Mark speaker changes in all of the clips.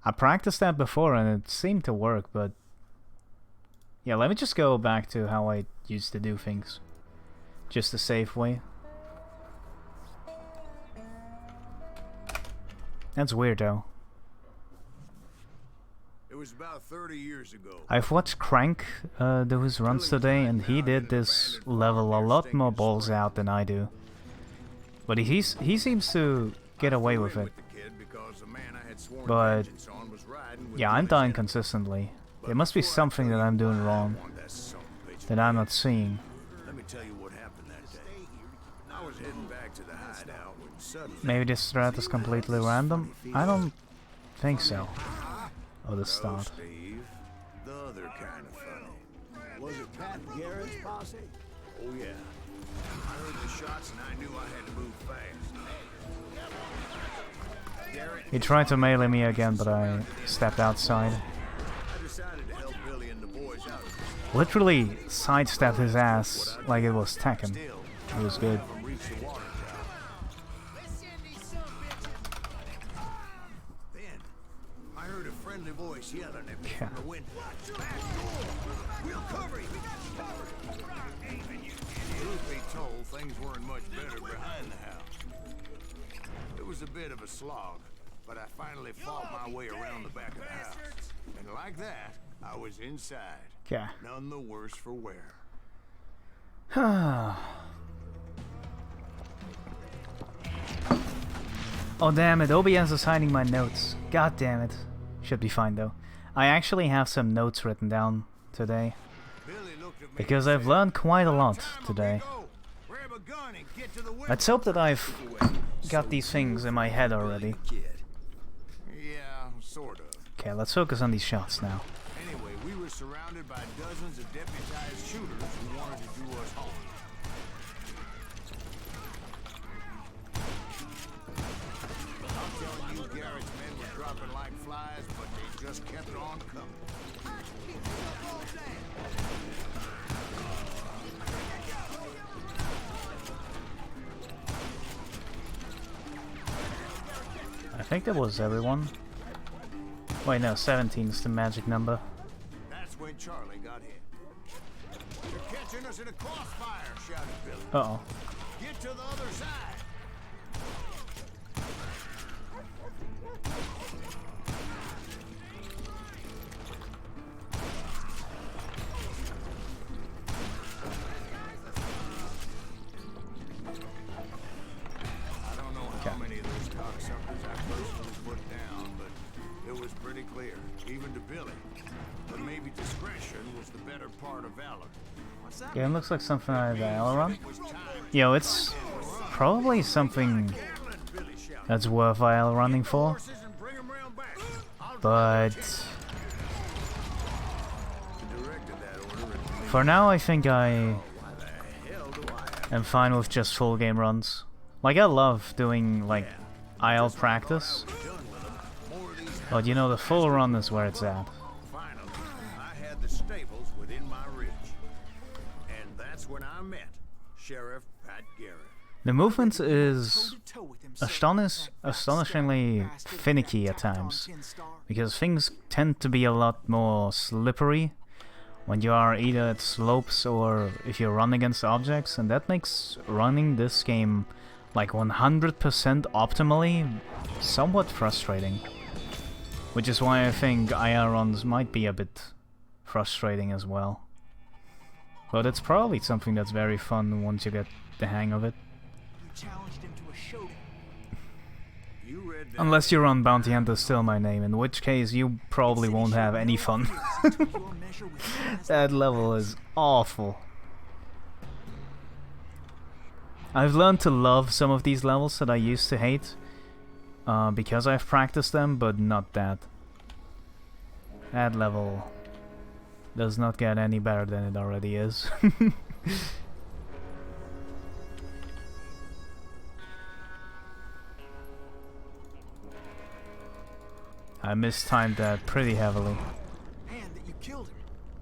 Speaker 1: I practiced that before and it seemed to work, but yeah, let me just go back to how I used to do things. Just the safe way. That's weird though.
Speaker 2: It was about 30 years ago.
Speaker 1: I've watched Crank do his runs today, and he did this level a lot more balls out than I do. But he seems to get away with it. But yeah, I'm dying consistently. There must be something that I'm doing wrong that I'm not seeing.
Speaker 2: Let me tell you what happened that day. I was heading back to the hideout when suddenly
Speaker 1: Maybe this threat is completely random? I don't think so. Oh, the start.
Speaker 2: Steve, the other kind of funny.
Speaker 3: Was it Pat Garrett's posse?
Speaker 2: Oh yeah. I heard the shots and I knew I had to move fast. Garrett,
Speaker 1: He tried to melee me again, but I stepped outside.
Speaker 2: I decided to help Billy and the boys out.
Speaker 1: Literally sidestepped his ass like it was Tekken. It was good.
Speaker 2: Reach the water tower. Then I heard a friendly voice yelling at me
Speaker 1: Yeah.
Speaker 2: from the window. We'll cover you. Truth be told, things weren't much better behind the house. It was a bit of a slog, but I finally fought my way around the back of the house. And like that, I was inside.
Speaker 1: Yeah.
Speaker 2: None the worse for wear.
Speaker 1: Oh damn it, OBS is hiding my notes. God damn it. Should be fine though. I actually have some notes written down today.
Speaker 2: Billy looked at me
Speaker 1: Because
Speaker 2: and
Speaker 1: I've
Speaker 2: said,
Speaker 1: learned quite a lot
Speaker 2: "Time,
Speaker 1: today.
Speaker 2: amigo. Grab a gun and get to the window."
Speaker 1: Let's hope that I've got these things in my head already.
Speaker 2: Yeah, sort of.
Speaker 1: Okay, let's focus on these shots now.
Speaker 2: Anyway, we were surrounded by dozens of deputized shooters who wanted to do us harm. I'm telling you, Garrett's men were dropping like flies, but they just kept on coming.
Speaker 1: I think that was everyone. Wait, no, 17 is the magic number.
Speaker 2: That's when Charlie got hit. "You're catching us in a crossfire," shouted Billy.
Speaker 1: Uh-oh.
Speaker 2: "Get to the other side." I don't know how many of those cocksuckers I personally put down, but it was pretty clear, even to Billy. But maybe discretion was the better part of valor.
Speaker 1: Game looks like something out of Valorant.
Speaker 2: It was time.
Speaker 1: Yo, it's probably something
Speaker 2: Billy shouted.
Speaker 1: that's worthwhile running for.
Speaker 2: "Horses and bring 'em round back. I'll
Speaker 1: But
Speaker 2: directed that order and
Speaker 1: for now, I think I
Speaker 2: why the hell do I have
Speaker 1: am fine with just full game runs. Like, I love doing, like, IL practice.
Speaker 2: done with them? More of these.
Speaker 1: But you know, the full run is where it's at.
Speaker 2: Finally, I had the stables within my reach. And that's when I met Sheriff Pat Garrett.
Speaker 1: The movement is astonishingly finicky at times, because things tend to be a lot more slippery when you are either at slopes or if you run against objects, and that makes running this game like 100% optimally somewhat frustrating. Which is why I think IR runs might be a bit frustrating as well. But it's probably something that's very fun once you get the hang of it.
Speaker 3: Challenged him to a showdown.
Speaker 2: You read that.
Speaker 1: Unless you run Bounty Hunter Still My Name, in which case you probably won't have any fun. That level is awful. I've learned to love some of these levels that I used to hate, because I've practiced them, but not that. That level does not get any better than it already is. I mistimed that pretty heavily.
Speaker 3: And that you killed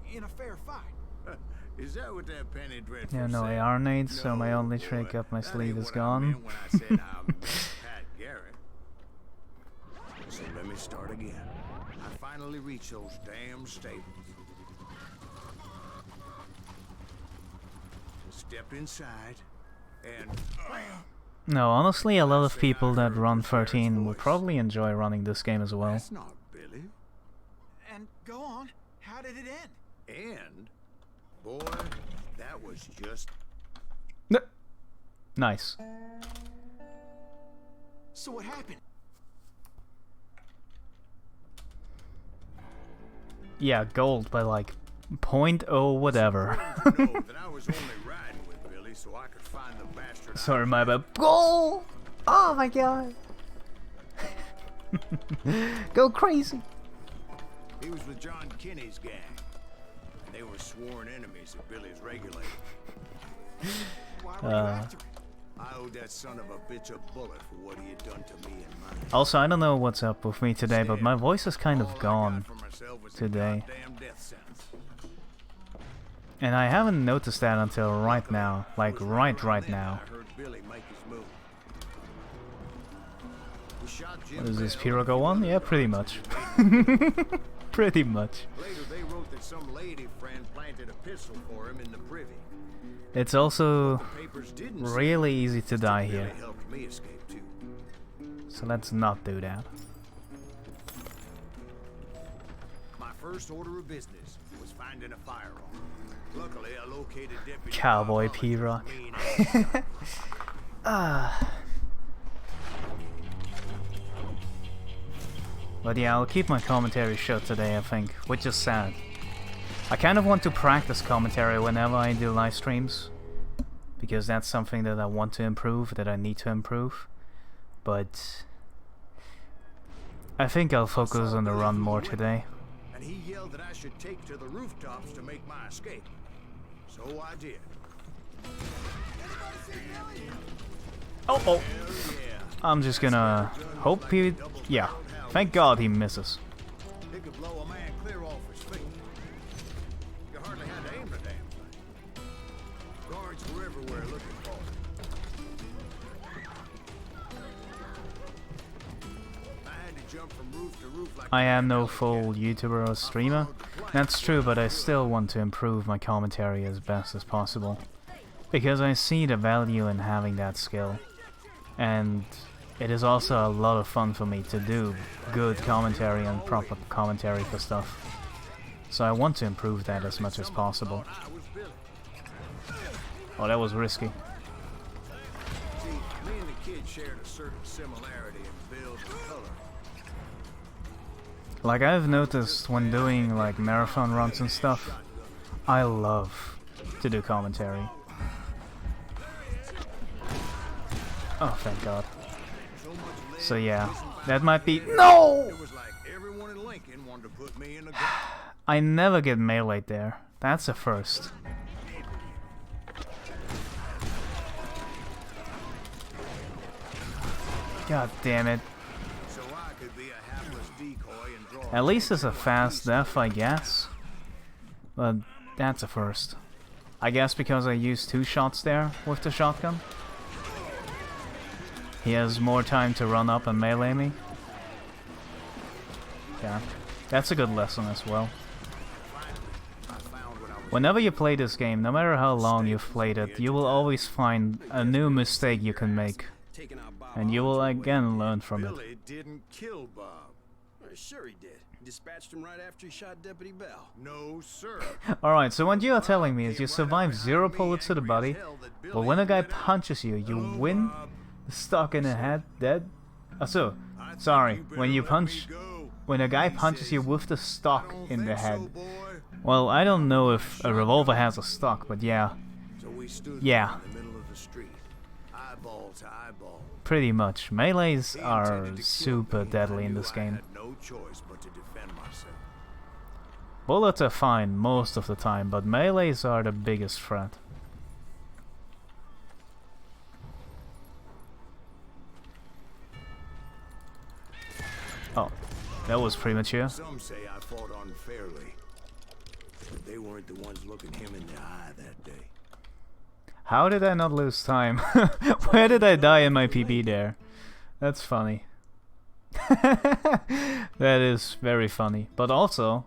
Speaker 3: him in a fair fight.
Speaker 2: Is that what that penny dreadful
Speaker 1: Yeah, no
Speaker 2: said?
Speaker 1: AR nades, so my
Speaker 2: No,
Speaker 1: only
Speaker 2: boy,
Speaker 1: trick up my
Speaker 2: that
Speaker 1: sleeve
Speaker 2: ain't
Speaker 1: is
Speaker 2: what I
Speaker 1: gone.
Speaker 2: meant when I said I met Pat Garrett. So let me start again. I finally reached those damn stables. Stepped inside, and
Speaker 1: No, honestly, a lot of people that run 13 will probably enjoy running this game as well.
Speaker 2: that's not Billy.
Speaker 3: And go on. How did it end?
Speaker 2: And, boy, that was just...
Speaker 1: Nice.
Speaker 3: So what happened?
Speaker 1: Yeah, gold by like .0 whatever.
Speaker 2: know that I was only riding with Billy so I could find the bastard.
Speaker 1: Sorry, my bad. Gold! Oh my god. Go crazy.
Speaker 2: He was with John Kinney's gang. And they were sworn enemies of Billy's regulator.
Speaker 3: Why were you after him?
Speaker 2: I owed that son of a bitch a bullet for what he had done to me and mine.
Speaker 1: Also, I don't know what's up with me today, but my voice is kind
Speaker 2: All
Speaker 1: of
Speaker 2: I
Speaker 1: gone
Speaker 2: got for myself was a
Speaker 1: today.
Speaker 2: goddamn death sentence.
Speaker 1: And I haven't noticed that until right now. Like, right now.
Speaker 2: I heard Billy make his move. He shot Jim
Speaker 1: What is this,
Speaker 2: Bell,
Speaker 1: Piro go on? Yeah, pretty much. Pretty much.
Speaker 2: Later, they wrote that some lady friend planted a pistol for him in the privy.
Speaker 1: It's also
Speaker 2: The papers didn't say
Speaker 1: really easy to die
Speaker 2: Billy
Speaker 1: here.
Speaker 2: helped me escape too.
Speaker 1: So let's not do that.
Speaker 2: My first order of business was finding a firearm. Luckily, I located Deputy
Speaker 1: Cowboy
Speaker 2: Bob
Speaker 1: P-Rock.
Speaker 2: Hollings's mean ass.
Speaker 1: But yeah, I'll keep my commentary short today, I think, which is sad. I kind of want to practice commentary whenever I do live streams, because that's something that I want to improve, that I need to improve. But I think I'll focus on the run more today.
Speaker 2: And he yelled that I should take to the rooftops to make my escape. So I did.
Speaker 1: Oh,
Speaker 2: Hell yeah.
Speaker 1: I'm just gonna hope he... Yeah, thank God he misses.
Speaker 2: He could blow a man clear off his feet. You hardly had to aim the damn thing. Guards were everywhere looking for him. I had to jump from roof to roof like
Speaker 1: I
Speaker 2: a
Speaker 1: am no
Speaker 2: hell
Speaker 1: full
Speaker 2: cat.
Speaker 1: YouTuber or streamer. That's true, but I still want to improve my commentary as best as possible. Because I see the value in having that skill. And it is also a lot of fun for me to do good commentary and proper commentary for stuff. So I want to improve that as much as possible.
Speaker 2: I was Billy.
Speaker 1: Oh, that was risky.
Speaker 2: See, me and the kid shared a certain similarity in build and color.
Speaker 1: Like I've noticed when doing like marathon runs and stuff, I love to do commentary. Oh, thank God. So yeah, that might be... No!
Speaker 2: It was like everyone in Lincoln wanted to put me in the ground.
Speaker 1: I never get meleeed there. That's a first. God damn it.
Speaker 2: So I could be a hapless decoy and draw.
Speaker 1: At least it's a fast death, I guess. But that's a first. I guess because I used 2 shots there with the shotgun. He has more time to run up and melee me. Yeah, that's a good lesson as well. Whenever you play this game, no matter how long you've played it, you will always find a new mistake you can make. And you will again learn from it.
Speaker 2: Billy didn't kill Bob.
Speaker 4: Sure he did. He dispatched him right after he shot Deputy Bell.
Speaker 2: No, sir.
Speaker 1: Alright, so what you are telling me is you survive 0 bullets to the body, but when a guy punches you, you win? Stuck in the head, dead? Oh, so, sorry, when a guy punches you with the stock in the head. Well, I don't know if a revolver has a stock, but yeah,
Speaker 2: So we stood
Speaker 1: Yeah.
Speaker 2: in the middle of the street, eyeball to eyeball.
Speaker 1: pretty much. Melees
Speaker 2: He
Speaker 1: are
Speaker 2: intended to kill
Speaker 1: super
Speaker 2: me,
Speaker 1: deadly
Speaker 2: I
Speaker 1: in
Speaker 2: knew
Speaker 1: this
Speaker 2: I
Speaker 1: game.
Speaker 2: had no choice but to defend myself.
Speaker 1: Bullets are fine most of the time, but melees are the biggest threat. Oh, that was premature.
Speaker 2: Some say I fought unfairly, but they weren't the ones looking him in the eye that day.
Speaker 1: How did I not lose time? Where did I die in my PB there? That's funny. That is very funny. But also,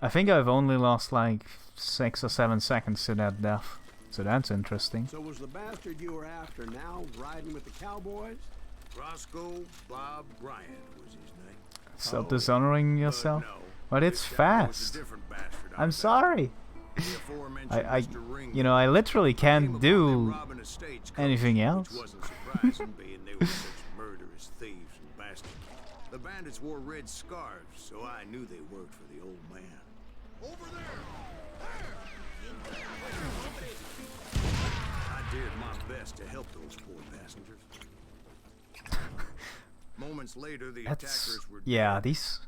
Speaker 1: I think I've only lost like 6 or 7 seconds to that death. So that's interesting.
Speaker 4: So was the bastard you were after now riding with the cowboys?
Speaker 2: Roscoe Bob Bryant was his name.
Speaker 1: Stop dishonoring yourself.
Speaker 2: No,
Speaker 1: But it's
Speaker 2: this guy was a
Speaker 1: fast.
Speaker 2: different bastard I
Speaker 1: I'm
Speaker 2: was
Speaker 1: sorry.
Speaker 2: after. The aforementioned Mr. Ring
Speaker 1: You know, I literally
Speaker 2: came
Speaker 1: can't
Speaker 2: upon them
Speaker 1: do
Speaker 2: robbing a stagecoach,
Speaker 1: anything else.
Speaker 2: Which wasn't surprising, being they were such murderous thieves and bastards. The bandits wore red scarves, so I knew they worked for the old man. Over there! I did my best to help those poor passengers. Moments later, the
Speaker 1: That's
Speaker 2: attackers were
Speaker 1: yeah.
Speaker 2: dead,
Speaker 1: These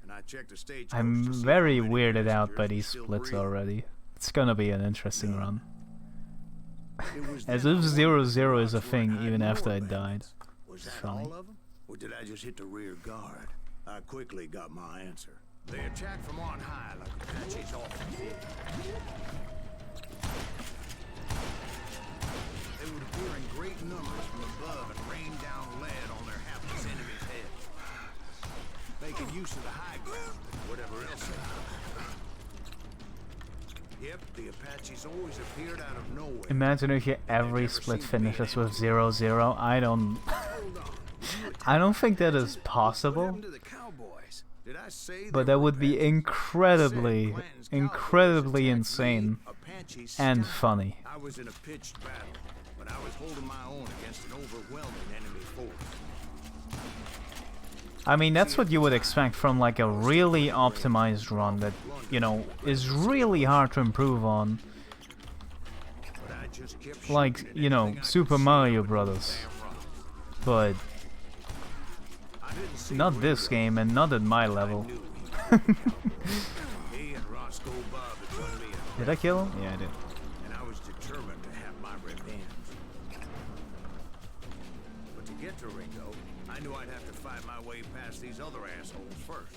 Speaker 2: and I checked the stagecoach
Speaker 1: I'm
Speaker 2: to see
Speaker 1: very
Speaker 2: how many
Speaker 1: weirded out by
Speaker 2: passengers were
Speaker 1: these
Speaker 2: still
Speaker 1: splits
Speaker 2: breathing.
Speaker 1: already. It's gonna be an interesting run.
Speaker 2: It was
Speaker 1: As
Speaker 2: then I
Speaker 1: if
Speaker 2: wondered
Speaker 1: 0-0
Speaker 2: if
Speaker 1: is a
Speaker 2: odds
Speaker 1: thing
Speaker 2: weren't
Speaker 1: even
Speaker 2: high
Speaker 1: after
Speaker 2: more
Speaker 1: I died.
Speaker 2: bandits. Was that
Speaker 1: Funny.
Speaker 2: all of them? Or did I just hit the rear guard? I quickly got my answer. They attacked from on high like Apaches often did. They would appear in great numbers from above and rain down lead on their hapless enemies' heads, making use of the high ground and whatever else they had. Yep, the Apaches always appeared out of nowhere.
Speaker 1: Imagine if every split finishes with 0-0. I don't think that is possible.
Speaker 2: To the Cowboys. Did I say
Speaker 1: But
Speaker 2: they
Speaker 1: that
Speaker 2: were
Speaker 1: would be
Speaker 2: Apaches?
Speaker 1: incredibly,
Speaker 2: Said Clanton's
Speaker 1: incredibly
Speaker 2: Cowboys
Speaker 1: insane
Speaker 2: attacked me, Apaches
Speaker 1: and
Speaker 2: scouted.
Speaker 1: funny.
Speaker 2: I was in a pitched battle, but I was holding my own against an overwhelming enemy force.
Speaker 1: I mean, that's what you would expect from like a really optimized run that, you know, is really hard to improve on.
Speaker 2: But I just kept
Speaker 1: Like,
Speaker 2: shooting at
Speaker 1: you know,
Speaker 2: anything I could
Speaker 1: Super
Speaker 2: see
Speaker 1: Mario
Speaker 2: over those
Speaker 1: Brothers.
Speaker 2: damn rocks.
Speaker 1: But
Speaker 2: I didn't see
Speaker 1: not
Speaker 2: where
Speaker 1: this
Speaker 2: he
Speaker 1: game and not at my
Speaker 2: was. I
Speaker 1: level.
Speaker 2: knew he was a cowboy. He and Roscoe Bob had done me a
Speaker 1: Did I kill him? Yeah, I did.
Speaker 2: and I was determined to have my revenge. But to get to Ringo, I knew I'd have to fight my way past these other assholes first.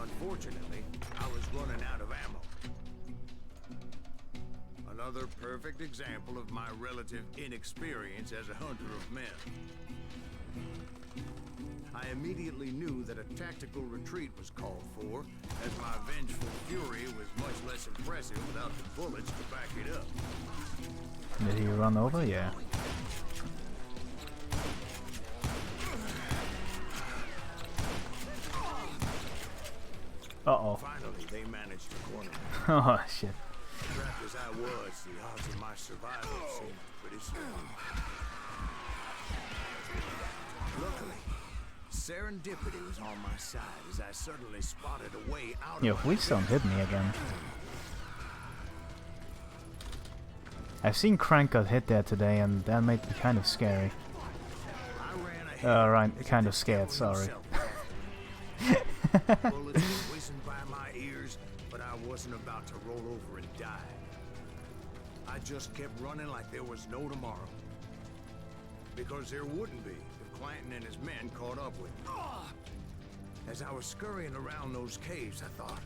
Speaker 2: Unfortunately, I was running out of ammo. Another perfect example of my relative inexperience as a hunter of men. I immediately knew that a tactical retreat was called for, as my vengeful fury was much less impressive without the bullets to back it up.
Speaker 1: Did he run over? Yeah. Uh-oh.
Speaker 2: Finally, they managed to corner me.
Speaker 1: Oh, shit.
Speaker 2: Trapped as I was, the odds of my survival seemed pretty slim. Luckily, serendipity was on my side as I suddenly spotted a way out
Speaker 1: Yo,
Speaker 2: of
Speaker 1: please don't hit me again. I've seen Crank got hit there today, and that made me kind of scary.
Speaker 2: I ran ahead.
Speaker 1: Right, kind of scared, sorry.
Speaker 2: Bullets were whizzing by my ears, but I wasn't about to roll over and die. I just kept running like there was no tomorrow. Because there wouldn't be if Clanton and his men caught up with me. As I was scurrying around those caves, I thought,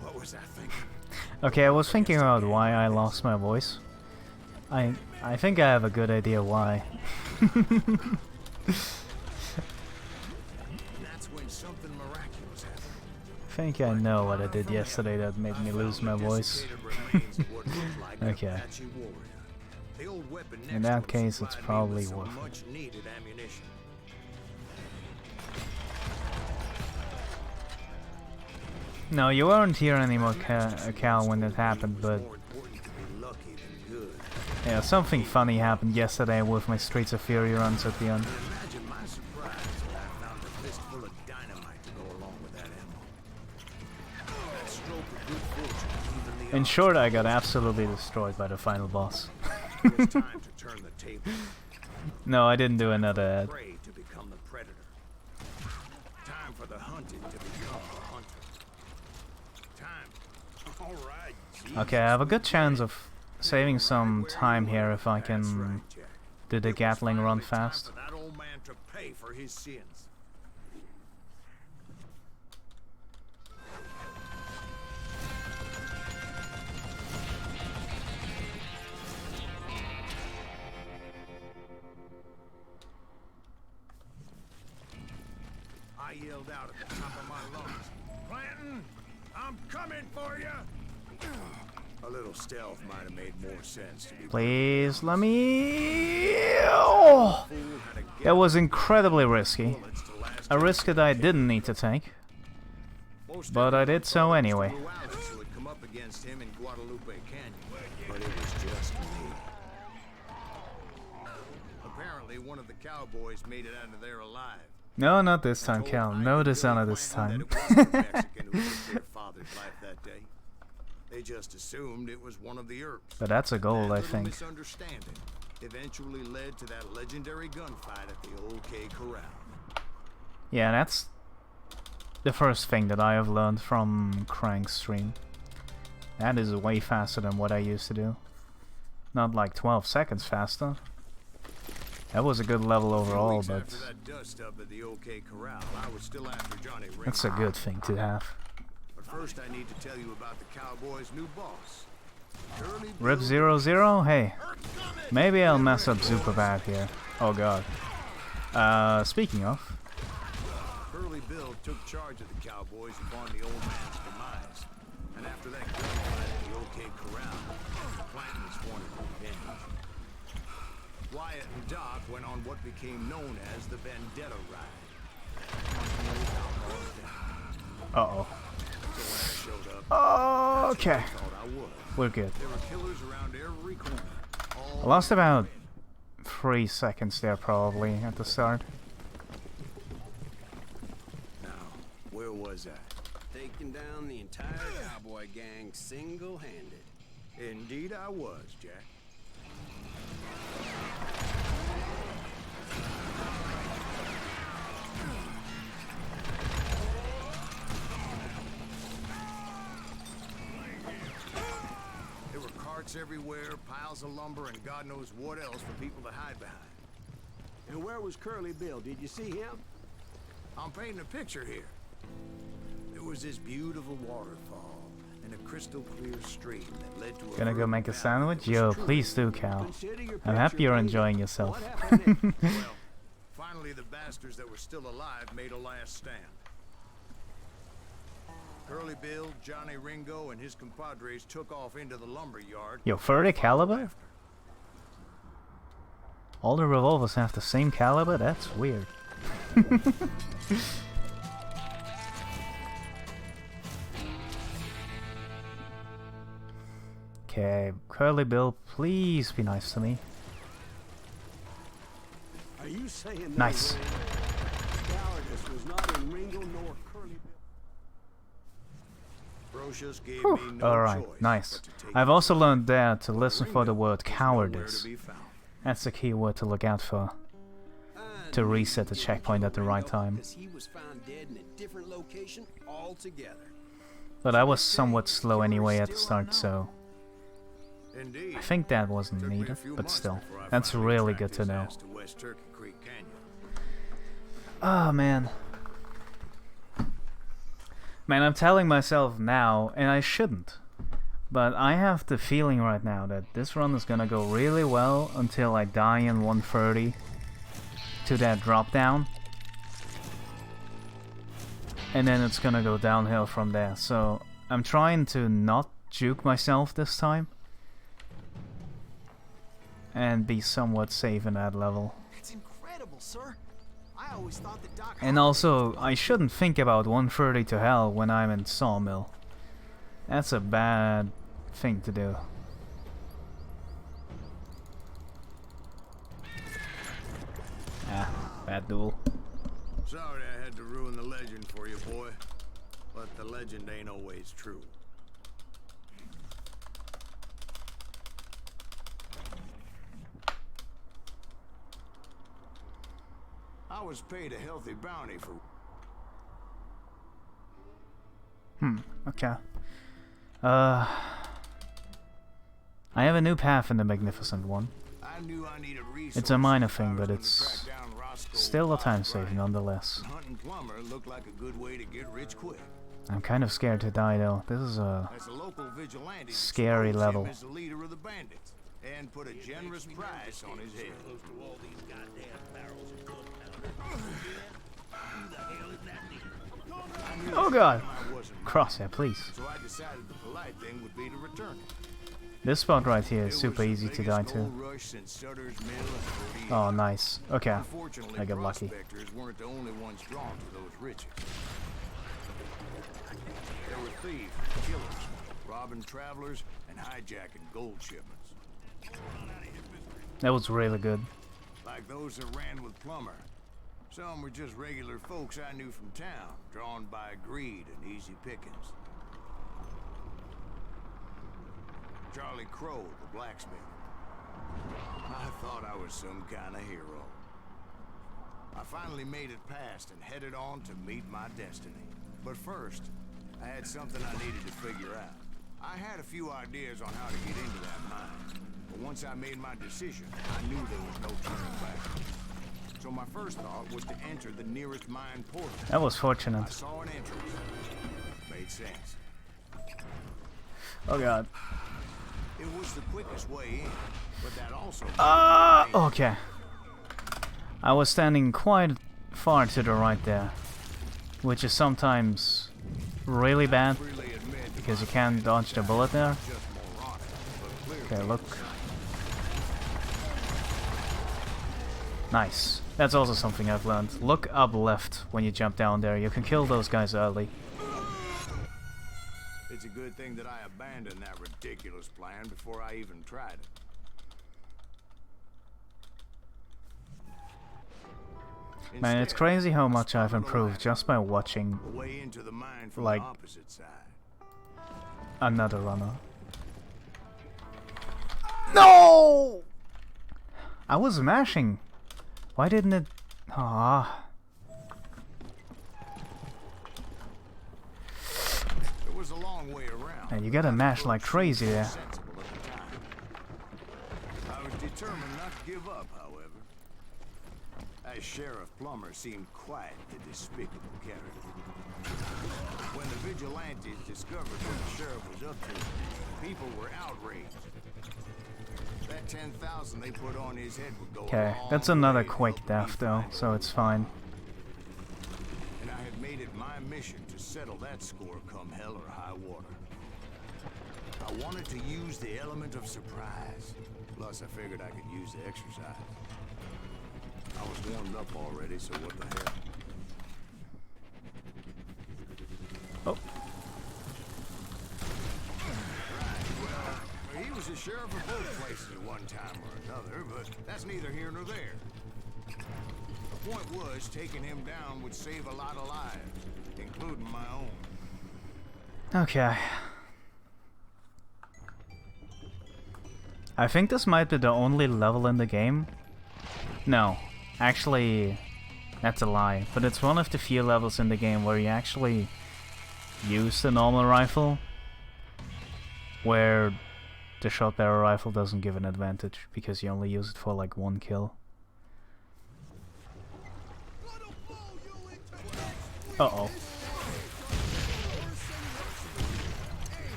Speaker 2: what was I thinking?
Speaker 1: Okay, I was thinking about why I lost my voice. I think I have a good idea why.
Speaker 2: That's when something miraculous happened.
Speaker 1: I think I know what I did yesterday that made me lose my voice. Okay. In that case, it's probably worth it.
Speaker 2: Much needed ammunition.
Speaker 1: No, you weren't here anymore, Cal, when that happened, but
Speaker 2: More important to be lucky than good.
Speaker 1: yeah, something funny happened yesterday with my Streets of Fury runs at the end.
Speaker 2: Imagine my surprise when I found a fistful of dynamite to go along with that ammo. That stroke of good fortune, even the
Speaker 1: In
Speaker 2: odds
Speaker 1: short, I got absolutely destroyed by the final boss.
Speaker 2: it was time to turn the table.
Speaker 1: No, I didn't do another ad.
Speaker 2: Prey to become the predator. Time for the hunted to become the hunter. Time. All right.
Speaker 1: Okay, I have a good chance of saving some time here if I
Speaker 2: That's
Speaker 1: can
Speaker 2: right, Jack.
Speaker 1: do the
Speaker 2: It was
Speaker 1: Gatling run
Speaker 2: finally time
Speaker 1: fast.
Speaker 2: for that old man to pay for his sins. I yelled out at the top of my lungs, "Clanton, I'm coming for you!" A little stealth might have made more sense to be.
Speaker 1: Please let me. Oh, that was incredibly risky. A risk that I didn't need to take, but I did so anyway.
Speaker 2: Who had come up against him in Guadalupe Canyon, but it was just me. Apparently, one of the cowboys made it out of there alive.
Speaker 1: No, not this time, Cal. No dishonor this time.
Speaker 2: It wasn't a Mexican who took their father's life that day. They just assumed it was one of the Earps.
Speaker 1: But that's a goal, I
Speaker 2: That little
Speaker 1: think.
Speaker 2: misunderstanding eventually led to that legendary gunfight at the Old K Corral.
Speaker 1: Yeah, that's the first thing that I have learned from Crank's stream. That is way faster than what I used to do. Not like 12 seconds faster. That was a good level overall, but
Speaker 2: After that dust up at the Old K Corral, I was still after Johnny Ringo.
Speaker 1: that's a good thing to have.
Speaker 2: But first, I need to tell you about the Cowboys' new boss.
Speaker 1: Rip 00? Hey, maybe I'll mess up super bad here. Oh god. Speaking of,
Speaker 2: Curly Bill took charge of the Cowboys upon the old man's demise. And after that gunfight at the Old K Corral, Clanton's wanted revenge. Wyatt and Doc went on what became known as the Vendetta Ride.
Speaker 1: uh-oh.
Speaker 2: So when I showed up,
Speaker 1: Okay,
Speaker 2: I thought I would.
Speaker 1: we're good.
Speaker 2: There were killers around every corner.
Speaker 1: I lost about 3 seconds there probably at the start.
Speaker 2: Now, where was I?
Speaker 4: Taking down the entire cowboy gang single-handed.
Speaker 2: Indeed I was, Jack. There were carts everywhere, piles of lumber, and God knows what else for people to hide behind.
Speaker 5: And where was Curly Bill? Did you see him?
Speaker 2: I'm painting a picture here. There was this beautiful waterfall and a crystal clear stream that led to a
Speaker 1: Gonna go
Speaker 2: verdant
Speaker 1: make a
Speaker 2: valley
Speaker 1: sandwich?
Speaker 2: that was
Speaker 1: Yo,
Speaker 2: truly
Speaker 1: please do, Cal.
Speaker 5: Consider your
Speaker 1: I'm happy
Speaker 5: picture
Speaker 1: you're
Speaker 5: painted.
Speaker 1: enjoying yourself.
Speaker 5: What happened next?
Speaker 2: Well, finally the bastards that were still alive made a last stand. Curly Bill, Johnny Ringo, and his compadres took off into the lumber yard.
Speaker 1: Yo, 30 caliber? All the revolvers have the same caliber? That's weird. Okay, Curly Bill, please be nice to me.
Speaker 5: Are you saying
Speaker 1: Nice.
Speaker 5: that cowardice was not in Ringo nor Curly Bill?
Speaker 2: Brocious gave me no
Speaker 1: Alright,
Speaker 2: choice
Speaker 1: nice.
Speaker 2: but to take
Speaker 1: I've
Speaker 2: the
Speaker 1: also
Speaker 2: fight.
Speaker 1: learned there to listen for the
Speaker 2: Ringo
Speaker 1: word
Speaker 2: was nowhere
Speaker 1: cowardice.
Speaker 2: to be found.
Speaker 1: That's the key word to look out for. To reset the checkpoint at the right time.
Speaker 4: Because he was found dead in a different location altogether.
Speaker 1: But I was somewhat slow anyway at the start, so
Speaker 2: Indeed.
Speaker 1: I think that wasn't
Speaker 2: Took me a
Speaker 1: needed,
Speaker 2: few
Speaker 1: but
Speaker 2: months
Speaker 1: still.
Speaker 2: before I
Speaker 1: That's
Speaker 2: finally
Speaker 1: really
Speaker 2: tracked
Speaker 1: good to
Speaker 2: his
Speaker 1: know.
Speaker 2: ass to West Turkey Creek Canyon.
Speaker 1: Oh man. Man, I'm telling myself now, and I shouldn't, but I have the feeling right now that this run is gonna go really well until I die in 130 to that drop down. And then it's gonna go downhill from there. So I'm trying to not juke myself this time and be somewhat safe in that level.
Speaker 3: That's incredible, sir. I always thought that Doc
Speaker 1: And also, I shouldn't think about 130 to hell when I'm in Sawmill. That's a bad thing to do. Ah, bad duel.
Speaker 2: Sorry I had to ruin the legend for you, boy. But the legend ain't always true. I was paid a healthy bounty for...
Speaker 1: Okay. I have a new path in the Magnificent One.
Speaker 2: I knew I needed resources.
Speaker 1: It's a minor
Speaker 2: if I
Speaker 1: thing,
Speaker 2: was
Speaker 1: but
Speaker 2: gonna
Speaker 1: it's
Speaker 2: track down Roscoe
Speaker 1: still a time
Speaker 2: Bob's
Speaker 1: save
Speaker 2: grind.
Speaker 1: nonetheless.
Speaker 2: Hunting plumber looked like a good way to get rich quick.
Speaker 1: I'm kind of scared to die though. This is a
Speaker 2: As a local vigilante,
Speaker 1: Scary
Speaker 2: chose
Speaker 1: level.
Speaker 2: him as the leader of the bandits and put a generous price on his head.
Speaker 1: Oh god!
Speaker 2: I wasn't
Speaker 1: Crosshair, please.
Speaker 2: so I decided the polite thing would be to return it.
Speaker 1: This spot right here is
Speaker 2: It
Speaker 1: super
Speaker 2: was the
Speaker 1: easy to
Speaker 2: biggest
Speaker 1: die
Speaker 2: gold
Speaker 1: to.
Speaker 2: rush since Sutter's Mill in 48.
Speaker 1: Oh, nice. Okay.
Speaker 2: Unfortunately,
Speaker 1: I got lucky.
Speaker 2: prospectors weren't the only ones drawn to those riches. There were thieves, killers, robbing travelers, and hijacking gold shipments.
Speaker 1: That was really good.
Speaker 2: Like those that ran with Plummer. Some were just regular folks I knew from town, drawn by greed and easy pickings. Charlie Crow, the blacksmith. I thought I was some kind of hero. I finally made it past and headed on to meet my destiny. But first, I had something I needed to figure out. I had a few ideas on how to get into that mine. But once I made my decision, I knew there was no turning back. So my first thought was to enter the nearest mine portal.
Speaker 1: That was
Speaker 2: I
Speaker 1: fortunate.
Speaker 2: saw an entrance. Made sense.
Speaker 1: Oh god.
Speaker 2: It was the quickest way in, but that also...
Speaker 1: Okay. I was standing quite far to the right there, which is sometimes really bad because you can't dodge the bullet there. Okay, look. Nice. That's also something I've learned. Look up left when you jump down there. You can kill those guys early.
Speaker 2: It's a good thing that I abandoned that ridiculous plan before I even tried it.
Speaker 1: Man, it's crazy how much I've improved just by watching
Speaker 2: Way into the mine from
Speaker 1: like
Speaker 2: the opposite side.
Speaker 1: another runner. No! I was mashing. Why didn't it? Ah.
Speaker 2: There was a long way around.
Speaker 1: Man, you gotta mash like crazy there.
Speaker 2: Sensible at the time. I was determined not to give up, however. As Sheriff Plummer seemed quite the despicable character. When the vigilantes discovered what the sheriff was up to, people were outraged. That 10,000 they put on his head would go a
Speaker 1: Okay,
Speaker 2: long
Speaker 1: that's another
Speaker 2: way to
Speaker 1: quick
Speaker 2: help
Speaker 1: death
Speaker 2: me
Speaker 1: though,
Speaker 2: find
Speaker 1: so
Speaker 2: a
Speaker 1: it's fine.
Speaker 2: And I had made it my mission to settle that score come hell or high water. I wanted to use the element of surprise. Plus, I figured I could use the exercise. I was warmed up already, so what the hell?
Speaker 1: Oh,
Speaker 2: Well, he was the sheriff of both places at one time or another, but that's neither here nor there. The point was, taking him down would save a lot of lives, including my own.
Speaker 1: okay. I think this might be the only level in the game. No, actually, that's a lie. But it's one of the few levels in the game where you actually use the normal rifle, where the short barrel rifle doesn't give an advantage because you only use it for like one kill. Uh-oh.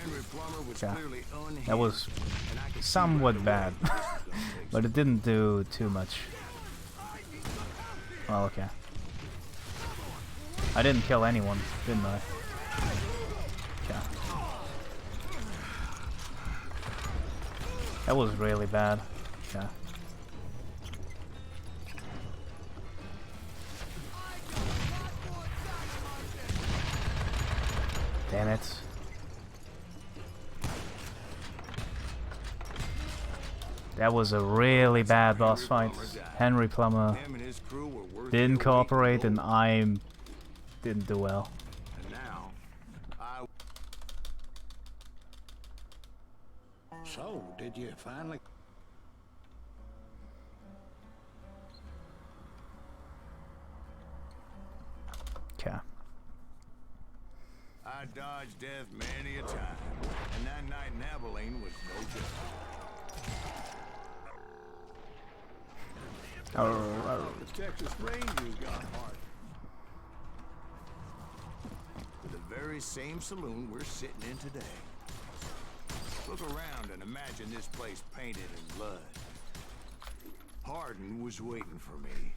Speaker 2: Henry Plummer was
Speaker 1: Yeah,
Speaker 2: clearly unhinged,
Speaker 1: that was
Speaker 2: and I could see
Speaker 1: somewhat
Speaker 2: right
Speaker 1: bad,
Speaker 2: away this was gonna take
Speaker 1: but it didn't do too much. Well, okay. I didn't kill anyone, didn't I? Yeah. That was really bad. Yeah. Damn it. That was a really bad boss fight. Henry Plummer
Speaker 2: him and his crew were worth
Speaker 1: didn't
Speaker 2: their weight in
Speaker 1: cooperate and
Speaker 2: gold.
Speaker 1: I didn't do well.
Speaker 2: And now, I
Speaker 5: So, did you finally...
Speaker 1: Okay.
Speaker 2: I dodged death many a time, and that night in Abilene was no different.
Speaker 5: The Texas Rangers got heart.
Speaker 2: The very same saloon we're sitting in today. Look around and imagine this place painted in blood. Hardin was waiting for me.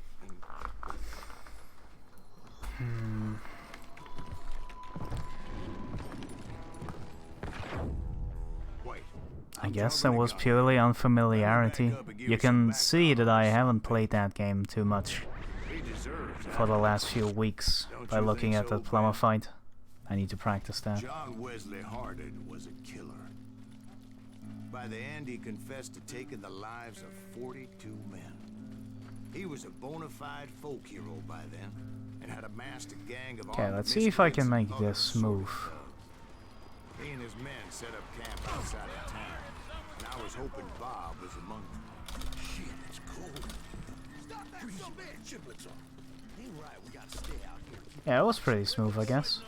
Speaker 2: Wait.
Speaker 1: I guess that was purely unfamiliarity. You can see that I haven't played that game too much
Speaker 2: He deserves
Speaker 1: for the last few weeks by looking at that plumber fight. I need to practice that.
Speaker 2: John Wesley Hardin was a killer. By the end, he confessed to taking the lives of 42 men. He was a bona fide folk hero by then, and had amassed a gang of
Speaker 1: Okay,
Speaker 2: armed
Speaker 1: let's see if I can
Speaker 2: miscreants
Speaker 1: make
Speaker 2: and
Speaker 1: this
Speaker 2: other
Speaker 1: move.
Speaker 2: sordid thugs. He and his men set up camp outside of town, and I was hoping Bob was among them.
Speaker 4: Shit, it's cold. Stop that so big! Chiplets on. Ain't right, we gotta stay out here.
Speaker 1: Yeah, it was pretty smooth, I guess.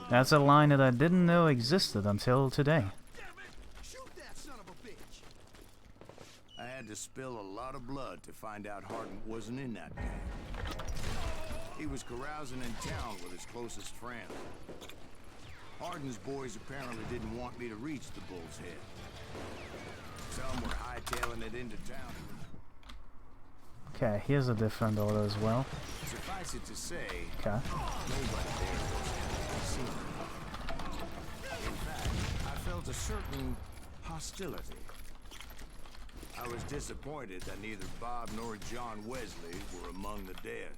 Speaker 1: That's a line that I didn't know existed until today.
Speaker 3: Shoot that son of a bitch!
Speaker 2: I had to spill a lot of blood to find out Hardin wasn't in that gang. He was carousing in town with his closest friend. Hardin's boys apparently didn't want me to reach the Bull's Head. Some were hightailing it into town.
Speaker 1: Okay, here's a different order as well.
Speaker 2: Suffice it to say,
Speaker 1: Okay.
Speaker 2: nobody there was seen me. In fact, I felt a certain hostility. I was disappointed that neither Bob nor John Wesley were among the dead.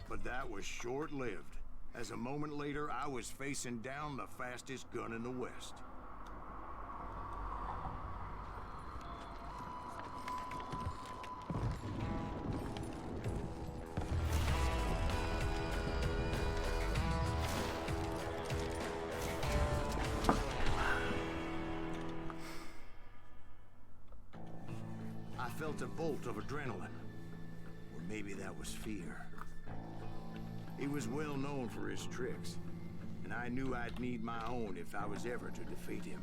Speaker 2: But that was short-lived, as a moment later I was facing down the fastest gun in the West. I felt a bolt of adrenaline. Or maybe that was fear. He was well known for his tricks, and I knew I'd need my own if I was ever to defeat him.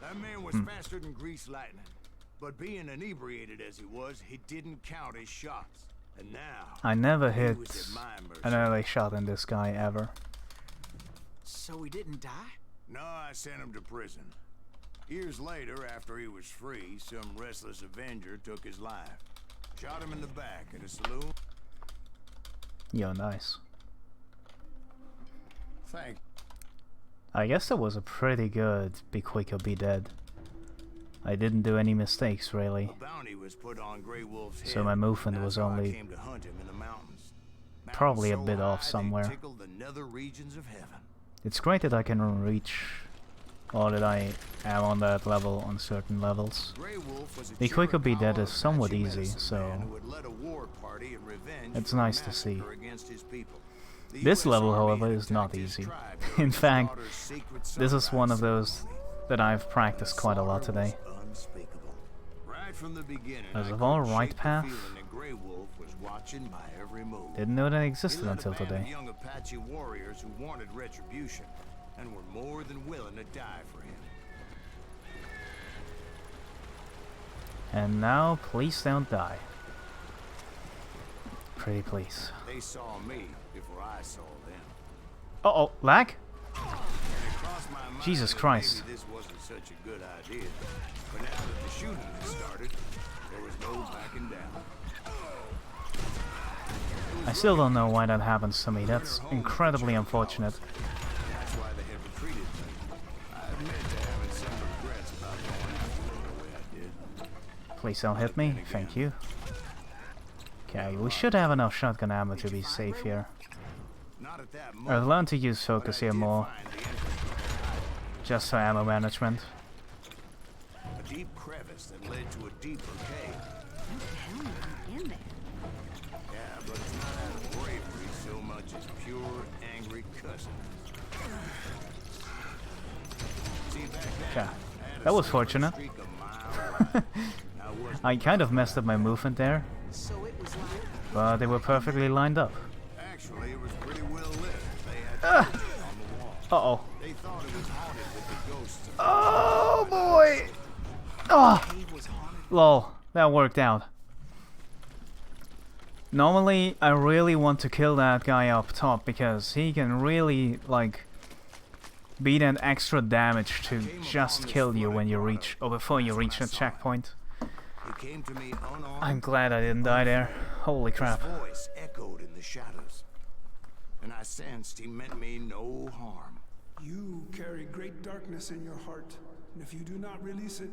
Speaker 2: That man was faster than greased lightning. But being inebriated as he was, he didn't count his shots. And now,
Speaker 1: I never
Speaker 2: he
Speaker 1: hit
Speaker 2: was at my mercy.
Speaker 1: an early shot in this guy ever.
Speaker 3: So he didn't die?
Speaker 2: No, I sent him to prison. Years later, after he was free, some restless Avenger took his life. Shot him in the back at a saloon.
Speaker 1: Yo, nice.
Speaker 2: Thank
Speaker 1: I guess that was a pretty good be quick or be dead. I didn't do any mistakes, really.
Speaker 2: A bounty was put on Grey Wolf's head.
Speaker 1: So my movement was
Speaker 2: That's how I
Speaker 1: only
Speaker 2: came to hunt him in the mountains.
Speaker 1: probably a
Speaker 2: Mountains
Speaker 1: bit
Speaker 2: so
Speaker 1: off
Speaker 2: high, they
Speaker 1: somewhere.
Speaker 2: tickle the nether regions of heaven.
Speaker 1: It's great that I can reach, or that I am on that level on certain levels.
Speaker 2: Grey Wolf was a
Speaker 1: Be quick or be dead
Speaker 2: Chiricahua
Speaker 1: is somewhat
Speaker 2: Apache
Speaker 1: easy,
Speaker 2: medicine
Speaker 1: so
Speaker 2: man who had led a war party in revenge
Speaker 1: it's
Speaker 2: for a
Speaker 1: nice to see.
Speaker 2: massacre against his people. The
Speaker 1: This
Speaker 2: US
Speaker 1: level,
Speaker 2: Army
Speaker 1: however,
Speaker 2: had
Speaker 1: is not
Speaker 2: attacked his
Speaker 1: easy.
Speaker 2: tribe
Speaker 1: In
Speaker 2: during his
Speaker 1: fact,
Speaker 2: daughter's sacred
Speaker 1: this is one of
Speaker 2: sunrise
Speaker 1: those
Speaker 2: ceremony.
Speaker 1: that I've practiced quite a lot
Speaker 2: Slaughter was
Speaker 1: today.
Speaker 2: unspeakable. Right from the beginning,
Speaker 1: There's
Speaker 2: I
Speaker 1: a all
Speaker 2: couldn't
Speaker 1: right
Speaker 2: shake the
Speaker 1: path.
Speaker 2: feeling that Grey Wolf was watching my every move.
Speaker 1: Didn't know that
Speaker 2: He
Speaker 1: existed
Speaker 2: led a
Speaker 1: until
Speaker 2: band of
Speaker 1: today.
Speaker 2: young Apache warriors who wanted retribution and were more than willing to die for him.
Speaker 1: And now, please don't die. Pretty please.
Speaker 2: They saw me before I saw them.
Speaker 1: Uh-oh, lag?
Speaker 2: And it crossed my mind
Speaker 1: Jesus
Speaker 2: that
Speaker 1: Christ.
Speaker 2: maybe this wasn't such a good idea. But now that the shooting had started, there was no backing down.
Speaker 1: I still don't know why that happens to me. That's incredibly unfortunate.
Speaker 2: That's why they had retreated me. I admit to having some regrets about going after them the way I did.
Speaker 1: Please don't hit me. Thank you. Okay, we should have enough shotgun ammo to be safe here.
Speaker 2: Not at that
Speaker 1: I've
Speaker 2: moment.
Speaker 1: learned to use
Speaker 2: but I
Speaker 1: focus here
Speaker 2: did
Speaker 1: more,
Speaker 2: find the entrance to their hiding.
Speaker 1: just for ammo management.
Speaker 2: A deep crevice that led to a deeper cave.
Speaker 6: In there.
Speaker 2: Yeah, but it's not out of bravery so much as pure, angry cussing. See, back then,
Speaker 1: Okay,
Speaker 2: I had a
Speaker 1: that was
Speaker 2: silver
Speaker 1: fortunate.
Speaker 2: streak a mile wide. Now, it wasn't
Speaker 1: I kind of messed up my movement there,
Speaker 3: So it was like...
Speaker 1: but they were perfectly lined up.
Speaker 2: Actually, it was pretty well lit. They had torches on the wall.
Speaker 1: Uh-oh.
Speaker 2: They thought it was haunted with the ghosts of
Speaker 1: Oh boy! Oh!
Speaker 3: Cave was haunted.
Speaker 1: Lol, that worked out. Normally, I really want to kill that guy up top because he can really, like, be that extra damage to just kill you when you reach, or before you reach a checkpoint.
Speaker 2: He came to me unarmed.
Speaker 1: I'm glad I didn't die there. Holy crap.
Speaker 2: His voice echoed in the shadows, and I sensed he meant me no harm.
Speaker 7: You carry great darkness in your heart, and if you do not release it,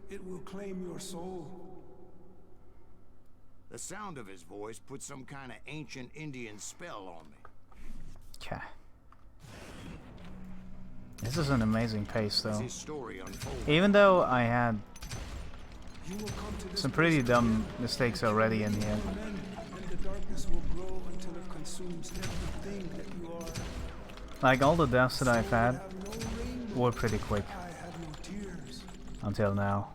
Speaker 7: it will claim your soul.
Speaker 2: The sound of his voice put some kind of ancient Indian spell on me.
Speaker 1: Okay. This is an amazing pace,
Speaker 2: As
Speaker 1: though.
Speaker 2: his story unfolded,
Speaker 1: Even though I had
Speaker 7: You will come to this
Speaker 1: some pretty
Speaker 7: place
Speaker 1: dumb mistakes already in here.
Speaker 7: and the darkness will grow until it consumes everything that you are.
Speaker 1: Like, all the deaths that I've had
Speaker 7: Have no rainbow.
Speaker 1: were pretty quick
Speaker 7: I have no tears.
Speaker 1: until now.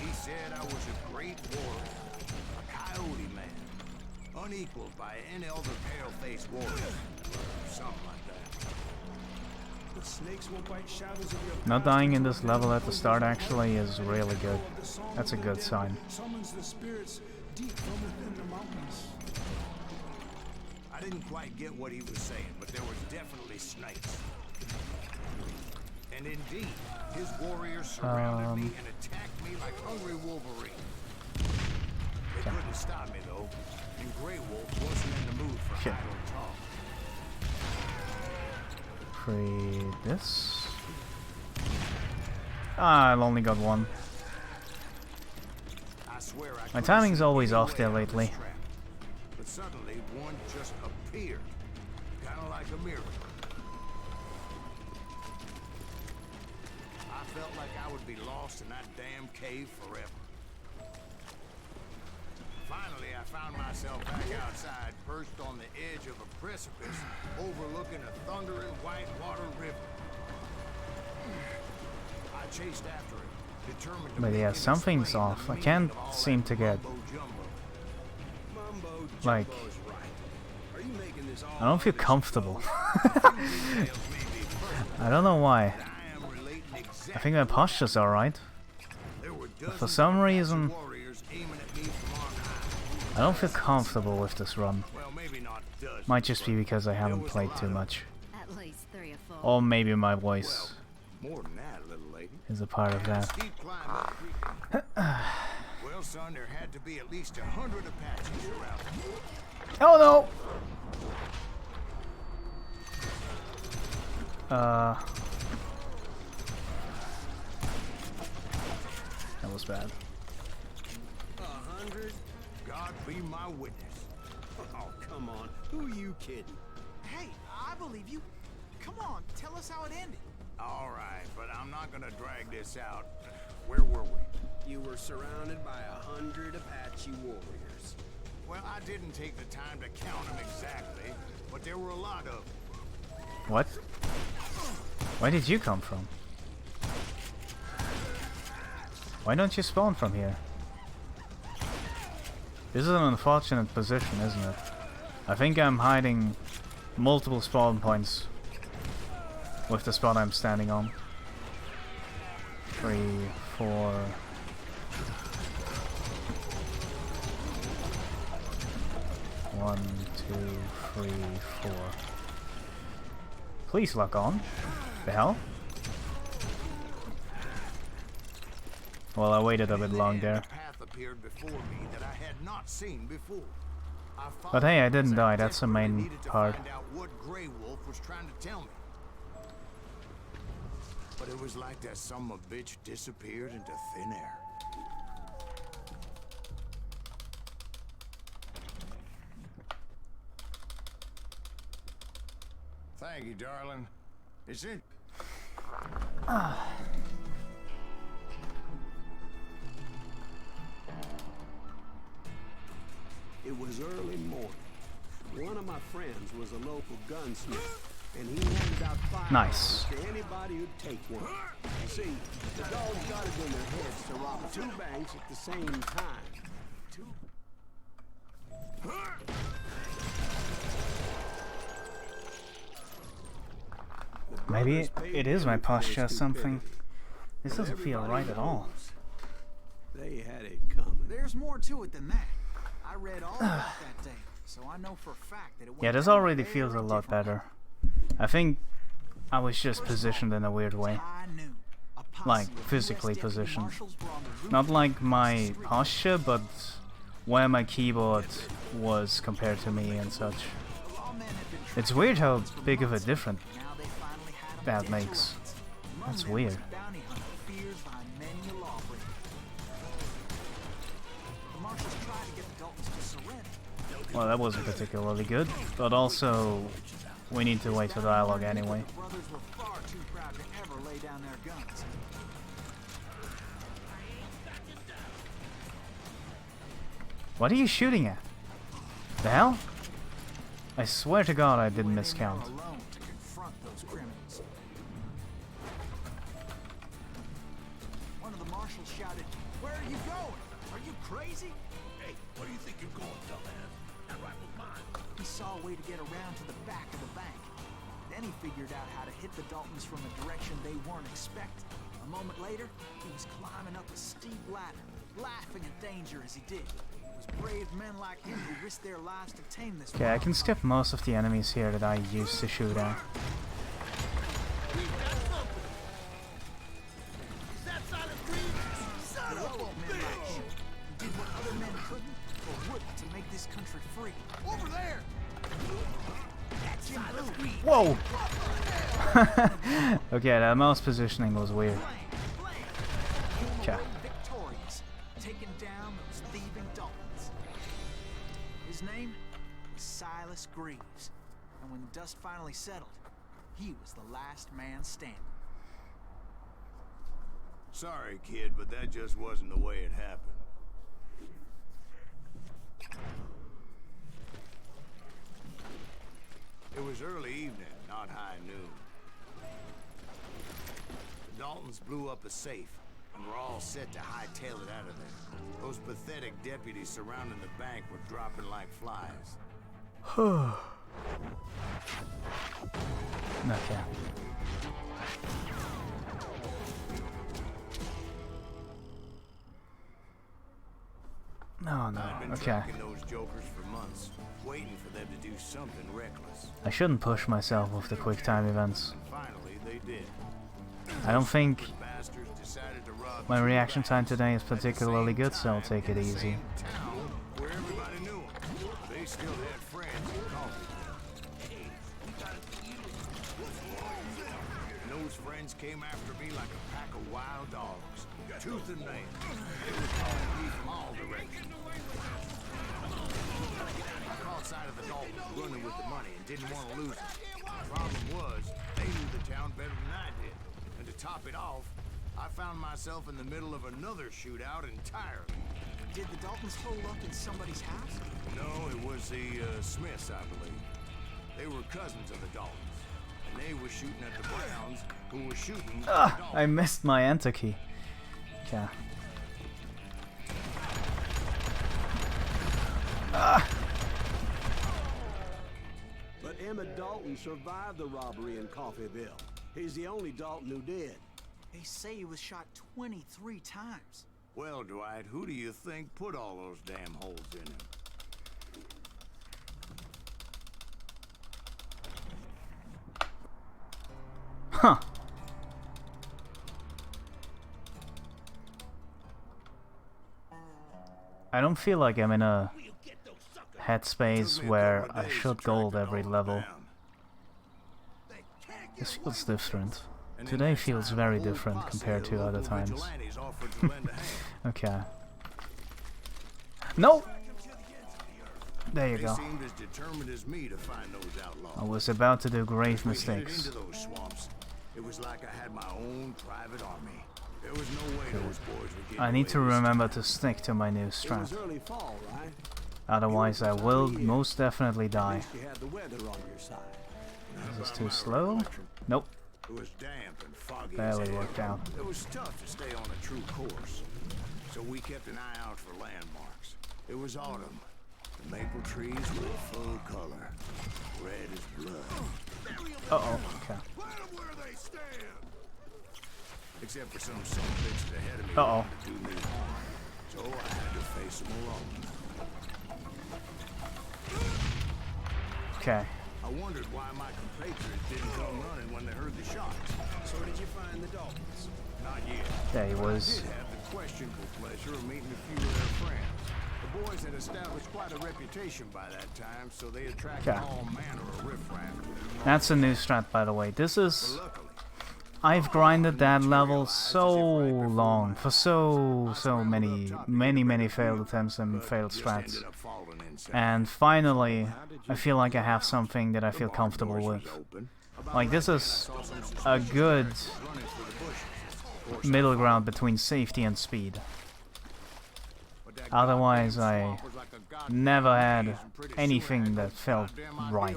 Speaker 2: he said I was a great warrior, a coyote man, unequaled by any other pale-faced warrior, something like that.
Speaker 7: The snakes will bite shadows of your
Speaker 1: Not
Speaker 7: past
Speaker 1: dying in
Speaker 7: until
Speaker 1: this
Speaker 7: the
Speaker 1: level
Speaker 7: death
Speaker 1: at the
Speaker 7: voice
Speaker 1: start
Speaker 7: of
Speaker 1: actually is really good.
Speaker 7: the song
Speaker 1: That's a
Speaker 7: of the
Speaker 1: good
Speaker 7: dead
Speaker 1: sign.
Speaker 7: Summons the spirits deep from within the mountains.
Speaker 2: I didn't quite get what he was saying, but there was definitely snakes. And indeed, his warriors surrounded me and attacked me like hungry Wolverine. They couldn't stop me though, and Grey Wolf wasn't in the mood for
Speaker 1: Shit.
Speaker 2: idle talk.
Speaker 1: Free this. Ah, I've only got one.
Speaker 2: I swear I
Speaker 1: My
Speaker 2: couldn't
Speaker 1: timing's
Speaker 2: see
Speaker 1: always
Speaker 2: any
Speaker 1: off
Speaker 2: way
Speaker 1: there
Speaker 2: out of this
Speaker 1: lately.
Speaker 2: trap. But suddenly, one just appeared, kind of like a miracle. I felt like I would be lost in that damn cave forever. Finally, I found myself back outside, perched on the edge of a precipice, overlooking a thundering whitewater river. I chased after it, determined to
Speaker 1: But
Speaker 2: make
Speaker 1: yeah,
Speaker 2: it
Speaker 1: something's
Speaker 2: explain the
Speaker 1: off. I
Speaker 2: meaning
Speaker 1: can't
Speaker 2: of all
Speaker 1: seem
Speaker 2: that
Speaker 1: to get,
Speaker 2: mumbo-jumbo.
Speaker 5: Mumbo
Speaker 1: like,
Speaker 5: Jumbo's right. Are you making this all
Speaker 1: I don't feel
Speaker 5: up as you
Speaker 1: comfortable.
Speaker 5: go?
Speaker 2: Details may be personal,
Speaker 1: I don't know why.
Speaker 2: but I am relating
Speaker 1: I
Speaker 2: exactly
Speaker 1: think my
Speaker 2: what
Speaker 1: posture's alright.
Speaker 2: there were
Speaker 1: For
Speaker 2: dozens
Speaker 1: some
Speaker 2: of
Speaker 1: reason,
Speaker 2: warriors aiming at me from on high.
Speaker 1: I don't feel comfortable with this run.
Speaker 2: Well, maybe not dozens,
Speaker 1: Might just be
Speaker 2: but
Speaker 1: because I
Speaker 2: there
Speaker 1: haven't
Speaker 2: was a
Speaker 1: played
Speaker 2: lot
Speaker 1: too
Speaker 2: of
Speaker 1: much.
Speaker 6: At least 3 or 4.
Speaker 1: Or maybe my voice
Speaker 2: more than that, little lady.
Speaker 1: is a part of that.
Speaker 2: Steep climb up creek. Well, son, there had to be at least 100 Apaches around.
Speaker 1: Oh no! That was bad.
Speaker 5: 100?
Speaker 2: God be my witness.
Speaker 5: Oh, come on. Who are you kidding?
Speaker 3: Hey, I believe you. Come on, tell us how it ended.
Speaker 2: All right, but I'm not gonna drag this out. Where were we?
Speaker 5: You were surrounded by 100 Apache warriors.
Speaker 2: Well, I didn't take the time to count them exactly, but there were a lot of them.
Speaker 1: What? Where did you come from? Why don't you spawn from here? This is an unfortunate position, isn't it? I think I'm hiding multiple spawn points with the spot I'm standing on. 3, 4. One, 2, 3, 4. Please lock on. The hell? Well, I waited a bit long there.
Speaker 2: A path appeared before me that I had not seen before. I
Speaker 1: But hey, I
Speaker 2: followed
Speaker 1: didn't
Speaker 2: as
Speaker 1: die. That's the
Speaker 2: desperately
Speaker 1: main
Speaker 2: needed to
Speaker 1: part.
Speaker 2: find out what Grey Wolf was trying to tell me. But it was like that son of a bitch disappeared into thin air. Thank you, darling. Is it?
Speaker 5: It was early morning. One of my friends was a local gunsmith, and he handed out firearms
Speaker 1: Nice.
Speaker 5: to anybody who'd take one. You see, the dogs got it in their heads to rob 2 banks at the same time. The
Speaker 1: Maybe
Speaker 5: brothers paid
Speaker 1: it is my
Speaker 5: them for their
Speaker 1: posture or something.
Speaker 5: stupidity.
Speaker 1: This doesn't feel
Speaker 5: Everybody
Speaker 1: right at all.
Speaker 5: knows They had it coming.
Speaker 3: There's more to it than that. I read all about that day, so I know for a fact that it went
Speaker 1: Yeah, this
Speaker 3: down
Speaker 1: already
Speaker 3: very
Speaker 1: feels a lot
Speaker 3: differently.
Speaker 1: better. I think I was just positioned in a weird way.
Speaker 3: High noon. A posse
Speaker 1: Like,
Speaker 3: of US
Speaker 1: physically
Speaker 3: deputy
Speaker 1: positioned.
Speaker 3: marshals were on the roof
Speaker 1: Not like
Speaker 3: across the
Speaker 1: my
Speaker 3: street.
Speaker 1: posture, but where my keyboard was compared to me and such.
Speaker 3: The lawmen had been
Speaker 1: It's
Speaker 3: tracking
Speaker 1: weird how
Speaker 3: Daltons for
Speaker 1: big of a
Speaker 3: months.
Speaker 1: difference
Speaker 3: Now they finally had 'em
Speaker 1: that
Speaker 3: dead to
Speaker 1: makes.
Speaker 3: rights. Among
Speaker 1: That's
Speaker 3: them
Speaker 1: weird.
Speaker 3: was a bounty hunter feared by many a lawbreaker. The marshals tried to get the Daltons to surrender.
Speaker 1: Well, that wasn't particularly good, but also we need to wait for dialogue anyway.
Speaker 3: The brothers were far too proud to ever lay down their guns.
Speaker 1: What are you shooting at? The hell? I swear to God I didn't
Speaker 3: Went in there
Speaker 1: miscount.
Speaker 3: alone to confront those criminals. One of the marshals shouted, "Where are you going? Are you crazy?"
Speaker 4: Hey, where do you think you're going, dumbass? That rifle's mine.
Speaker 3: He saw a way to get around to the back of the bank. Then he figured out how to hit the Daltons from a direction they weren't expecting. A moment later, he was climbing up a steep ladder, laughing at danger as he did. It was brave men like him who risked their lives to tame this
Speaker 1: Okay, I
Speaker 3: wild
Speaker 1: can
Speaker 3: hunt.
Speaker 1: skip most of the enemies here that I used to shoot at.
Speaker 4: Is that Silent Green? Son of
Speaker 3: Heroic
Speaker 4: a
Speaker 3: men like
Speaker 4: bitch!
Speaker 3: him who did what other men couldn't or wouldn't to make this country free.
Speaker 4: Over there! That's Silent Green!
Speaker 1: Whoa! Okay, that mouse positioning was weird.
Speaker 3: Came
Speaker 1: Okay.
Speaker 3: away victorious, taking down those thieving Daltons. His name was Silas Greaves, and when the dust finally settled, he was the last man standing.
Speaker 2: Sorry, kid, but that just wasn't the way it happened. It was early evening, not high noon. The Daltons blew up a safe, and were all set to hightail it out of there. Those pathetic deputies surrounding the bank were dropping like flies.
Speaker 1: Okay. No, no,
Speaker 2: I'd been
Speaker 1: okay.
Speaker 2: tracking those jokers for months, waiting for them to do something reckless.
Speaker 1: I shouldn't push myself with the quick time events.
Speaker 2: And finally, they did.
Speaker 1: I don't think
Speaker 2: Bastards decided to rob
Speaker 1: my
Speaker 2: two
Speaker 1: reaction
Speaker 2: banks
Speaker 1: time today is
Speaker 2: at the
Speaker 1: particularly
Speaker 2: same
Speaker 1: good, so I'll
Speaker 2: time
Speaker 1: take it
Speaker 2: in the
Speaker 1: easy.
Speaker 2: same town where everybody knew 'em. They still had friends in coffee. And those friends came after me like a pack of wild dogs, tooth and nail. They were calling me from all directions. I caught sight of the Daltons running with the money and didn't want to lose it. The problem was, they knew the town better than I did. And to top it off, I found myself in the middle of another shootout entirely.
Speaker 3: Did the Daltons hole up in somebody's house?
Speaker 2: No, it was the Smiths, I believe. They were cousins of the Daltons. And they were shooting at the Browns, who were shooting at the
Speaker 1: Ah,
Speaker 2: Daltons.
Speaker 1: I missed my enter key. Okay.
Speaker 5: But Emmett Dalton survived the robbery in Coffeeville. He's the only Dalton who did.
Speaker 3: They say he was shot 23 times.
Speaker 2: Well, Dwight, who do you think put all those damn holes in him?
Speaker 1: Huh. I don't feel like I'm in a headspace
Speaker 2: Took me a
Speaker 1: where
Speaker 2: couple
Speaker 1: I
Speaker 2: of days to
Speaker 1: should
Speaker 2: track
Speaker 1: gold
Speaker 2: it
Speaker 1: every
Speaker 2: all
Speaker 1: level.
Speaker 2: down.
Speaker 1: This feels different.
Speaker 2: And in
Speaker 1: Today
Speaker 2: that
Speaker 1: feels
Speaker 2: time,
Speaker 1: very
Speaker 2: a whole
Speaker 1: different
Speaker 2: posse
Speaker 1: compared
Speaker 2: of
Speaker 1: to other
Speaker 2: local
Speaker 1: times.
Speaker 2: vigilantes offered to lend a hand.
Speaker 1: Okay. No! There you
Speaker 2: They
Speaker 1: go.
Speaker 2: seemed as determined as me to find those outlaws.
Speaker 1: I was about to do grave
Speaker 2: We headed
Speaker 1: mistakes.
Speaker 2: into those swamps. It was like I had my own private army. There was no way those boys would get
Speaker 1: I need to
Speaker 2: away this
Speaker 1: remember
Speaker 2: time.
Speaker 1: to stick to my new
Speaker 5: It
Speaker 1: strat.
Speaker 5: was early fall, right?
Speaker 1: Otherwise I will most definitely
Speaker 5: At
Speaker 1: die.
Speaker 5: least you had the weather on your side.
Speaker 1: This is too slow. Nope.
Speaker 2: It was damp and foggy.
Speaker 1: Barely
Speaker 2: as hell.
Speaker 1: worked out.
Speaker 2: It was tough to stay on a true course. So we kept an eye out for landmarks. It was autumn. The maple trees were in full color. Red as blood.
Speaker 1: Uh-oh. Okay.
Speaker 2: Plant 'em where they stand! Except for some son of bitches ahead of me
Speaker 1: Uh-oh.
Speaker 2: who wanted to do me harm. So I had to face them alone.
Speaker 1: Okay.
Speaker 2: I wondered why my compatriots didn't come running when they heard the shots.
Speaker 5: So did you find the Daltons?
Speaker 2: Not yet.
Speaker 1: There he
Speaker 2: But
Speaker 1: was.
Speaker 2: I did have the questionable pleasure of meeting a few of their friends. The boys had established quite a reputation by that time, so they attracted
Speaker 1: Okay.
Speaker 2: all manner of riffraff.
Speaker 1: That's a new strat, by the way. This is...
Speaker 2: Luckily,
Speaker 1: I've grinded that level so long, for so many failed attempts and failed
Speaker 2: just
Speaker 1: strats.
Speaker 2: ended up falling inside.
Speaker 1: And finally, I feel like I have something that I feel comfortable with. Like, this is a good middle ground between safety and speed. Otherwise, I never had anything that felt right.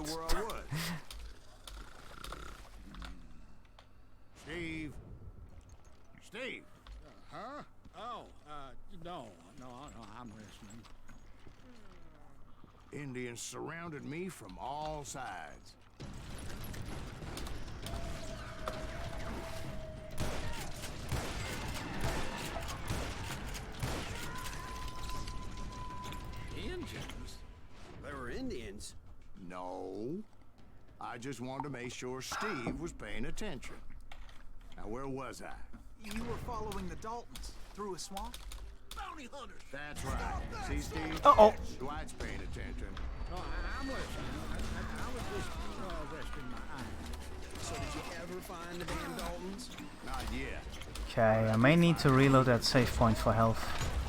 Speaker 2: Steve.
Speaker 4: Huh? Oh, no, I'm listening.
Speaker 2: Indians surrounded me from all sides.
Speaker 4: Indians?
Speaker 5: There were Indians.
Speaker 2: No. I just wanted to make sure Steve was paying attention. Now, where was I?
Speaker 3: You were following the Daltons through a swamp?
Speaker 4: Bounty hunters!
Speaker 2: That's right. See, Steve?
Speaker 1: Uh-oh.
Speaker 2: Dwight's paying attention.
Speaker 4: Oh, I'm listening. I was just resting my eyes.
Speaker 5: So did you ever find the damn Daltons?
Speaker 2: Not yet.
Speaker 1: Okay, I may need to reload that save point for health.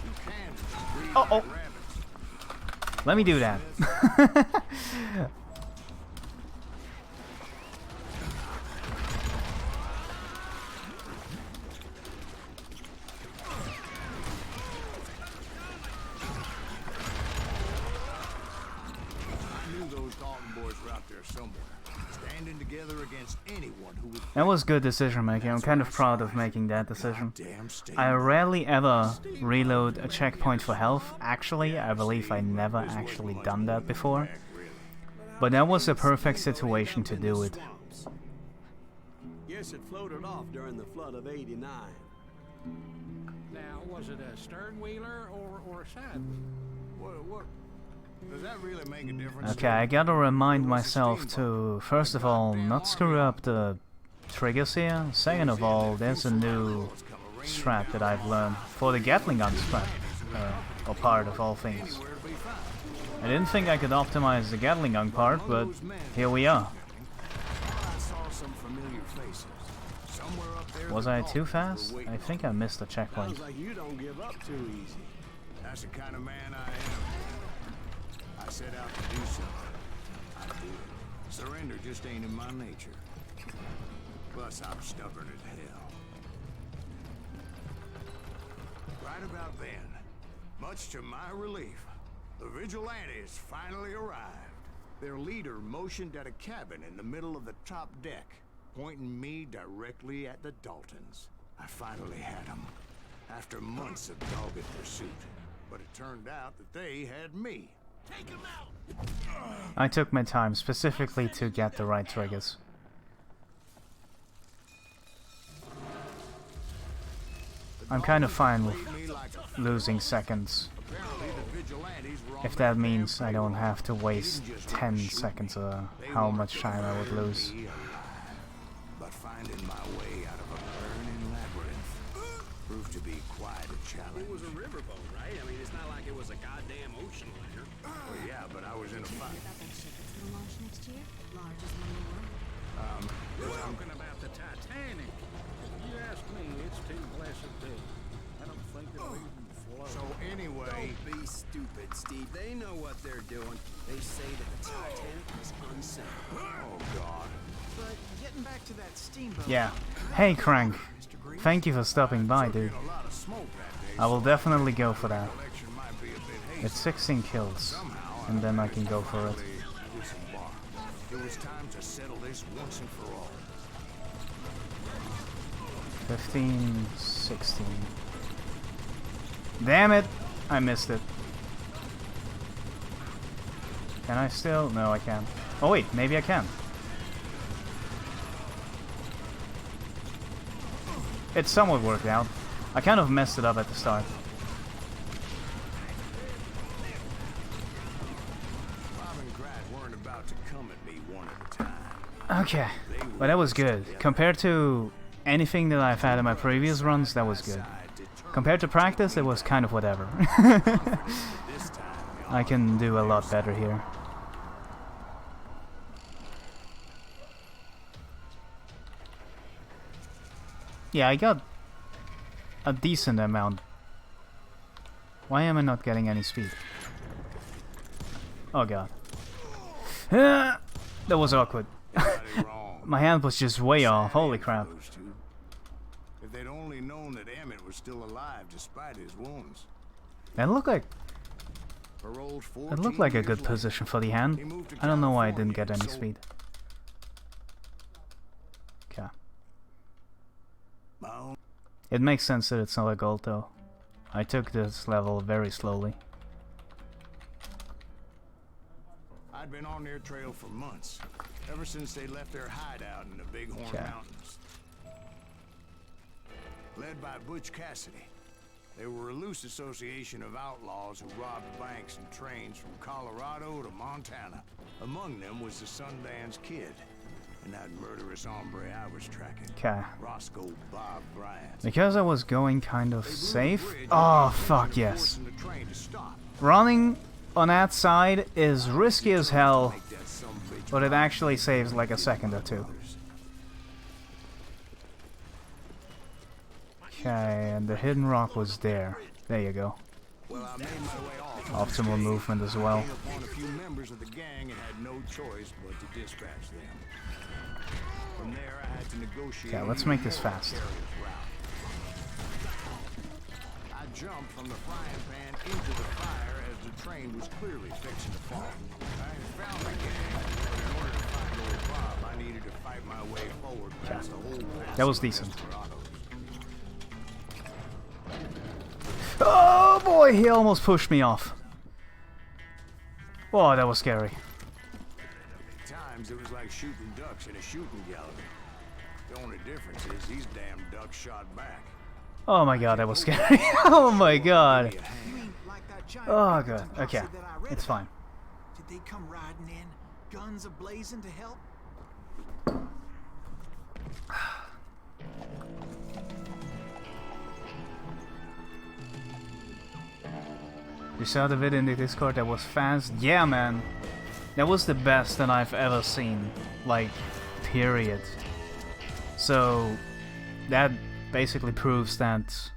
Speaker 2: You can breed
Speaker 1: Uh-oh.
Speaker 2: rabbits.
Speaker 1: Let me do that.
Speaker 2: I knew those Dalton boys were out there somewhere, standing together against anyone who would.
Speaker 1: That was good decision making. I'm kind of proud of making that decision.
Speaker 2: Damn Steve.
Speaker 1: I rarely ever reload a checkpoint for health. Actually, I believe I never actually done that before. But that was a perfect situation to do it.
Speaker 5: Swamps. Guess it floated off during the flood of '89.
Speaker 4: Now, was it a stern wheeler or a side?
Speaker 2: What? Does that really make a difference?
Speaker 1: Okay, I gotta remind myself to, first of all, not screw up the triggers here. Second of all, there's a new strat that I've learned for the Gatling gun strat, or part of all things. I didn't think I could optimize the Gatling gun part, but here we are.
Speaker 2: I saw some familiar faces. Somewhere up there.
Speaker 1: Was I too fast? I think I missed the checkpoint.
Speaker 5: Sounds like you don't give up too easy.
Speaker 2: That's the kind of man I am. I set out to do something. I did. Surrender just ain't in my nature. Plus, I'm stubborn as hell. Right about then, much to my relief, the vigilantes finally arrived. Their leader motioned at a cabin in the middle of the top deck, pointing me directly at the Daltons. I finally had them, after months of dogged pursuit. But it turned out that they had me.
Speaker 4: Take him out!
Speaker 1: I took my time specifically to get the right triggers. I'm kind of fine with losing seconds.
Speaker 2: Apparently the vigilantes were on
Speaker 1: If that means I don't have to waste 10 seconds or how much time I would lose.
Speaker 2: But finding my way out of a burning labyrinth proved to be quite a challenge.
Speaker 5: It was a riverboat, right? I mean, it's not like it was a goddamn ocean liner.
Speaker 2: Well, yeah, but I was in a fight.
Speaker 6: About that ship that's gonna launch next year? Largest one in the world.
Speaker 4: You're talking about the Titanic. If you ask me, it's too blessed big. I don't think it'll even float.
Speaker 2: So anyway,
Speaker 5: Don't be stupid, Steve. They know what they're doing. They say that the Titanic is unsinkable.
Speaker 2: oh god.
Speaker 3: But getting back to that steamboat.
Speaker 1: Yeah. Hey Crank,
Speaker 3: Mr. Green.
Speaker 1: thank you for stopping by, dude.
Speaker 2: A lot of smoke that day.
Speaker 1: I will definitely go for that.
Speaker 2: Election might be a bit hasty.
Speaker 1: It's 16 kills, and then I can go for it.
Speaker 2: Disembark. It was time to settle this once and for all.
Speaker 1: 15, 16. Damn it! I missed it. Can I still? No, I can't. Oh wait, maybe I can. It somewhat worked out. I kind of messed it up at the start.
Speaker 2: Bob and Grat weren't about to come at me one at a time.
Speaker 1: Okay, but that was good. Compared to anything that I've had in my previous runs, that was good. Compared to practice, it was kind of whatever. I can do a lot better here. Yeah, I got a decent amount. Why am I not getting any speed? Oh god. That was awkward. My hand was just way off, holy crap.
Speaker 2: If they'd only known that Emmett was still alive despite his wounds.
Speaker 1: That looked like a good position for the hand. I don't know why I didn't get any speed. Okay. It makes sense that it's not a gold though. I took this level very slowly.
Speaker 2: I'd been on their trail for months, ever since they left their hideout in the Bighorn Mountains. Led by Butch Cassidy, they were a loose association of outlaws who robbed banks and trains from Colorado to Montana. Among them was the Sundance Kid, and that murderous hombre I was tracking, Roscoe Bob Bryant.
Speaker 1: Because I was going kind of safe. Oh fuck yes. Running on that side is risky as hell, but it actually saves like a second or two. Okay, and the hidden rock was there. There you go. Optimal movement as well. Okay, let's make this fast.
Speaker 2: I jumped from the frying pan into the fire as the train was clearly fixing to fall. I found the gang, but in order to find old Bob, I needed to fight my way forward past the whole pass.
Speaker 1: That was decent. Oh boy, he almost pushed me off. Oh, that was scary.
Speaker 2: At times it was like shooting ducks in a shooting gallery. The only difference is these damn ducks shot back.
Speaker 1: Oh my god, that was scary. Oh my god. Oh god. Okay, it's fine.
Speaker 3: Did they come riding in, guns ablazing to help?
Speaker 1: You saw the video in the Discord? That was fast. Yeah, man. That was the best that I've ever seen. Like, period. So, that basically proves that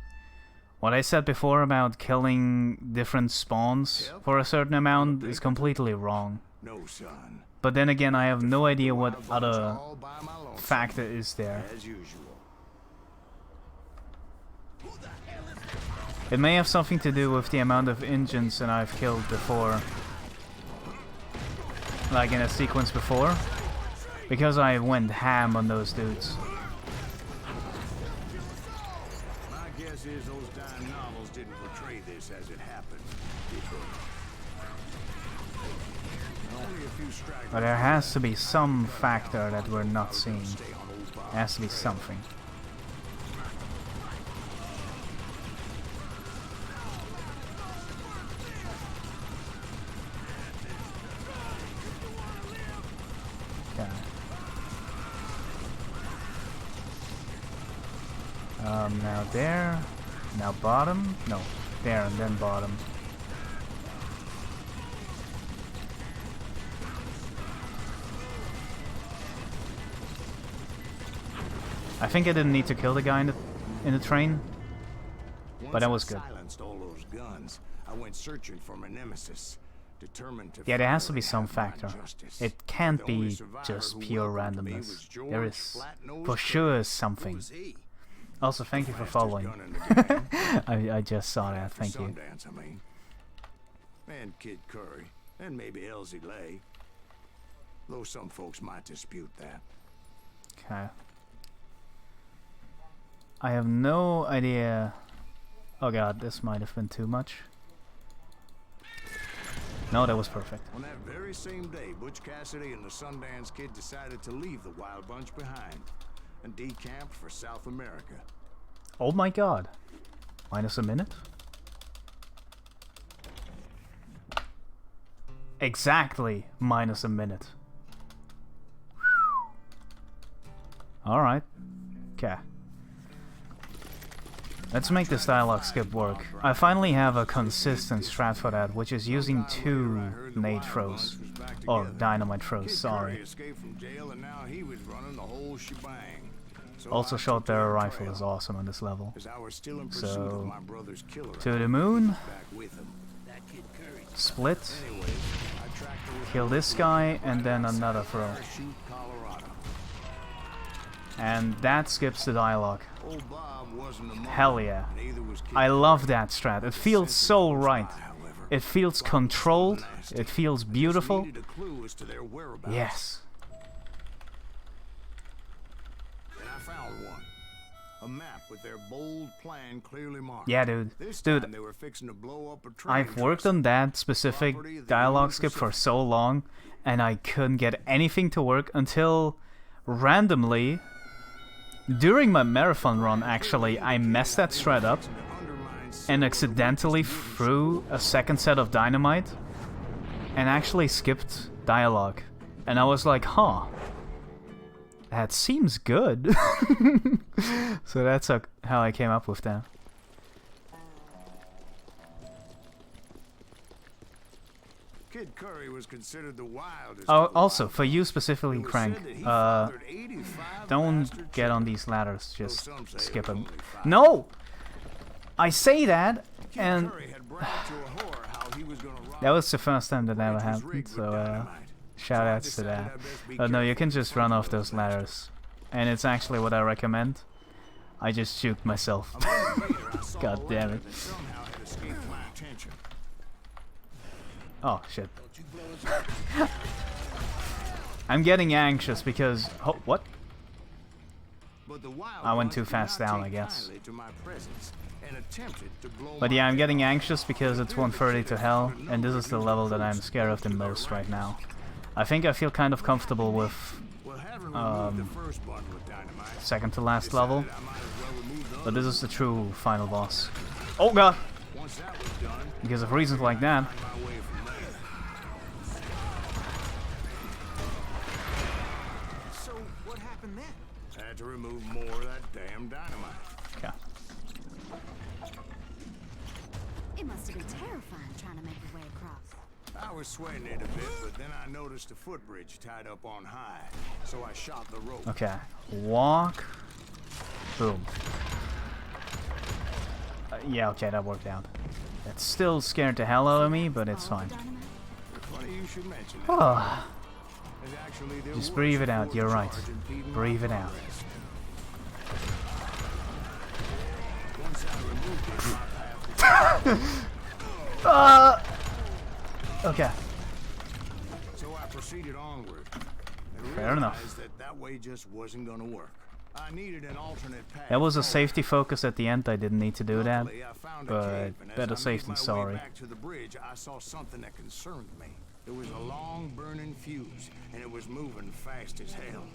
Speaker 1: what I said before about killing different spawns for a certain amount is completely wrong.
Speaker 2: No, son.
Speaker 1: But then again, I have no idea what other factor is there.
Speaker 2: As usual.
Speaker 1: It may have something to do with the amount of engines that I've killed before. Like in a sequence before. Because I went ham on those dudes.
Speaker 2: My guess is those dime novels didn't portray this as it happened. Only a few stragglers.
Speaker 1: But there has to be some factor that we're not seeing. There has to be something. Now there, now bottom, no, there and then bottom. I think I didn't need to kill the guy in the train, but that was good.
Speaker 2: Silenced all those guns. I went searching for my nemesis, determined to.
Speaker 1: Yeah, there has to be some factor. It can't be just pure randomness. There is for sure something. Also, thank you for following. I just saw that, thank you.
Speaker 2: Sundance, I mean. And Kid Curry, and maybe Elsie Lay. Though some folks might dispute that.
Speaker 1: Okay. I have no idea. Oh god, this might have been too much. No, that was perfect.
Speaker 2: On that very same day, Butch Cassidy and the Sundance Kid decided to leave the Wild Bunch behind and decamped for South America.
Speaker 1: Oh my god. -1 minute? exactly minus a minute. Alright. Okay. Let's make this dialogue skip work. I finally have a consistent strat for that, which is using 2 nade throws. Or dynamite throws, sorry. Also, short barrel rifle is awesome on this level. So, to the moon. Split. Kill this guy, and then another throw. And that skips the dialogue. Hell yeah. I love that strat. It feels so right. It feels controlled. It feels beautiful. Yes.
Speaker 2: And I found one. A map with their bold plan clearly marked.
Speaker 1: Yeah, dude. Dude,
Speaker 2: They were fixing to blow up a train
Speaker 1: I've worked on that specific dialogue skip for so long, and I couldn't get anything to work until randomly, during my marathon run actually, I messed that strat up and accidentally threw a second set of dynamite and actually skipped dialogue. And I was like, huh, that seems good. So that's how I came up with that.
Speaker 2: Kid Curry was considered the wildest.
Speaker 1: Oh, also, for you specifically, Crank, don't get on these ladders, just skip them. No! I say that, and that was the first time that ever happened, so shoutouts to that. But no, you can just run off those ladders, and it's actually what I recommend. I just shoot myself. God damn it. Oh, shit. I'm getting anxious because... Oh, what? I went too fast down, I guess. But yeah, I'm getting anxious because it's 1:30 to hell, and this is the level that I'm scared of the most right now. I think I feel kind of comfortable with second to last level, but this is the true final boss. Oh god! Because of reasons like that.
Speaker 3: So, what happened then?
Speaker 2: Had to remove more of that damn dynamite.
Speaker 1: Okay.
Speaker 6: It must have been terrifying trying to make your way across.
Speaker 2: I was sweating it a bit, but then I noticed a footbridge tied up on high, so I shot the rope.
Speaker 1: Okay. Walk. Boom. Yeah, okay, that worked out. It's still scared the hell out of me, but it's fine.
Speaker 2: Funny you should mention that.
Speaker 1: Oh.
Speaker 2: Actually, there
Speaker 1: Just
Speaker 2: was
Speaker 1: breathe it
Speaker 2: a
Speaker 1: out, you're right.
Speaker 2: Argentine
Speaker 1: Breathe it out.
Speaker 2: arrest. Once I removed it,
Speaker 1: Okay.
Speaker 2: so I proceeded onward. And
Speaker 1: Fair enough.
Speaker 2: realized that way just wasn't gonna work. I needed an alternate path.
Speaker 1: That was a safety focus at the end. I didn't need to do that.
Speaker 2: Luckily, I found a
Speaker 1: But
Speaker 2: cave, and as
Speaker 1: better
Speaker 2: I
Speaker 1: safe
Speaker 2: made
Speaker 1: than
Speaker 2: my way
Speaker 1: sorry.
Speaker 2: back to the bridge, I saw something that concerned me. It was a long burning fuse, and it was moving fast as hell.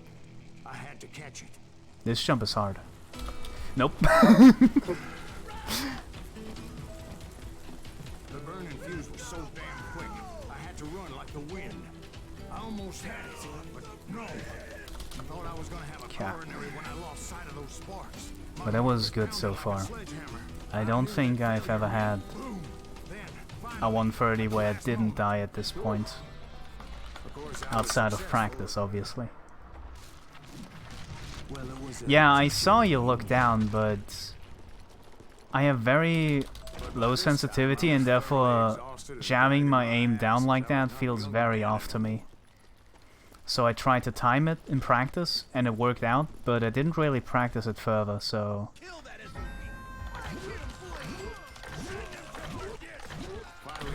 Speaker 2: I had to catch it.
Speaker 1: This jump is hard. Nope.
Speaker 2: The burning fuse was so damn quick, I had to run like the wind. I almost had it, but no. I thought I was gonna have a coronary when I lost sight of those sparks.
Speaker 1: But that was good so far. I don't think I've ever had a 1:30 where I didn't die at this point. Outside of practice, obviously. Yeah, I saw you look down, but I have very low sensitivity, and therefore jamming my aim down like that feels very off to me. So I tried to time it in practice, and it worked out, but I didn't really practice it further, so...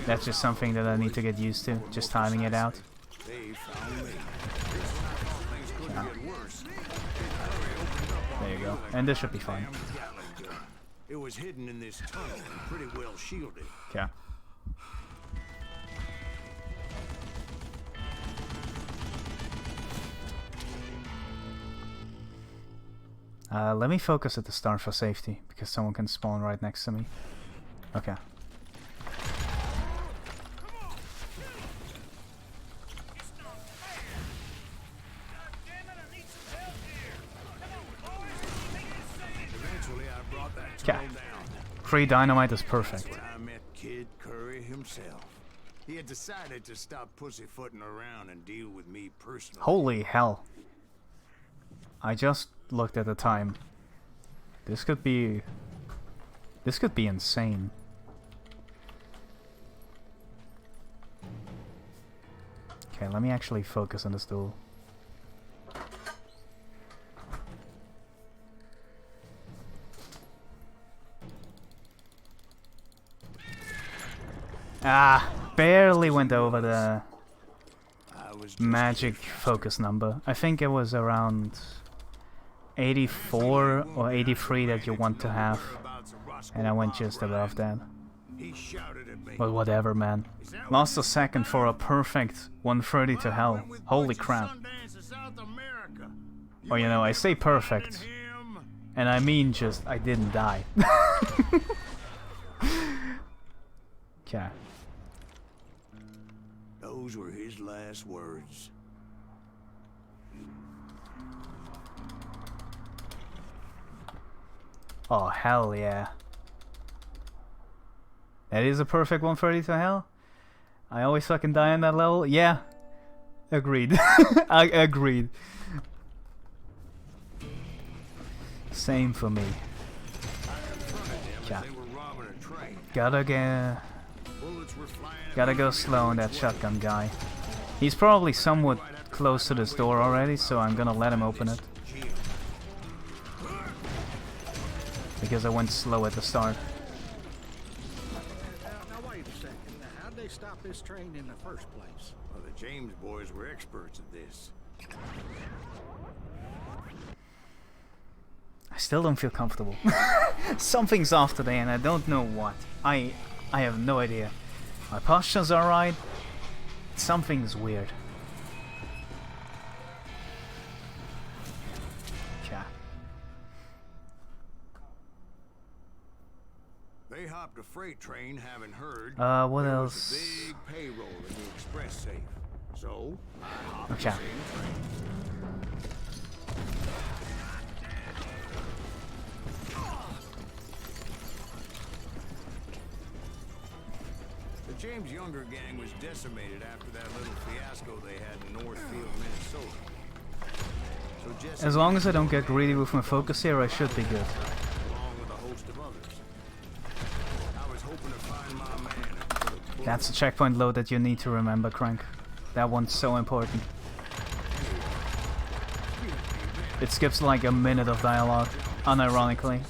Speaker 1: That's just something that I need to get used to, just timing it out. Yeah. There you go, and this should be fine.
Speaker 2: It was hidden in this tunnel and pretty well shielded.
Speaker 1: Okay. Let me focus at the start for safety, because someone can spawn right next to me. Okay. Free dynamite is perfect.
Speaker 2: That's when I met Kid Curry himself. He had decided to stop pussyfooting around and deal with me personally.
Speaker 1: Holy hell. I just looked at the time. This could be insane. Okay, let me actually focus on this duel. Ah, barely went over the magic focus number. I think it was around 84 or 83 that you want to have, and I went just above that. But whatever, man. Lost a second for a perfect 130 to hell. Holy crap. Or you know, I say perfect, and I mean just I didn't die. Okay.
Speaker 2: Those were his last words.
Speaker 1: Oh, hell yeah. That is a perfect 130 to hell? I always fucking die on that level? Yeah. Agreed. I agreed. Same for me. Yeah. Gotta go slow on that shotgun guy. He's probably somewhat close to this door already, so I'm gonna let him open it. Because I went slow at the start.
Speaker 4: Now wait a second. How'd they stop this train in the first place?
Speaker 2: Well, the James boys were experts at this.
Speaker 1: I still don't feel comfortable. Something's off today and I don't know what. I have no idea. My posture's alright. Something's weird. Okay.
Speaker 2: They hopped a freight train, having heard.
Speaker 1: What
Speaker 2: there
Speaker 1: else?
Speaker 2: Was a big payroll in the express safe. So I hopped
Speaker 1: Okay.
Speaker 2: the same train. The James Younger gang was decimated after that little fiasco they had in Northfield, Minnesota. So Jesse,
Speaker 1: As long as I don't get greedy with my focus here, I should be good.
Speaker 2: along with a host of others. I was hoping to find my man and put a bullet
Speaker 1: That's a checkpoint load that you need to remember, Crank. That one's so important. It skips like a minute of dialogue, unironically.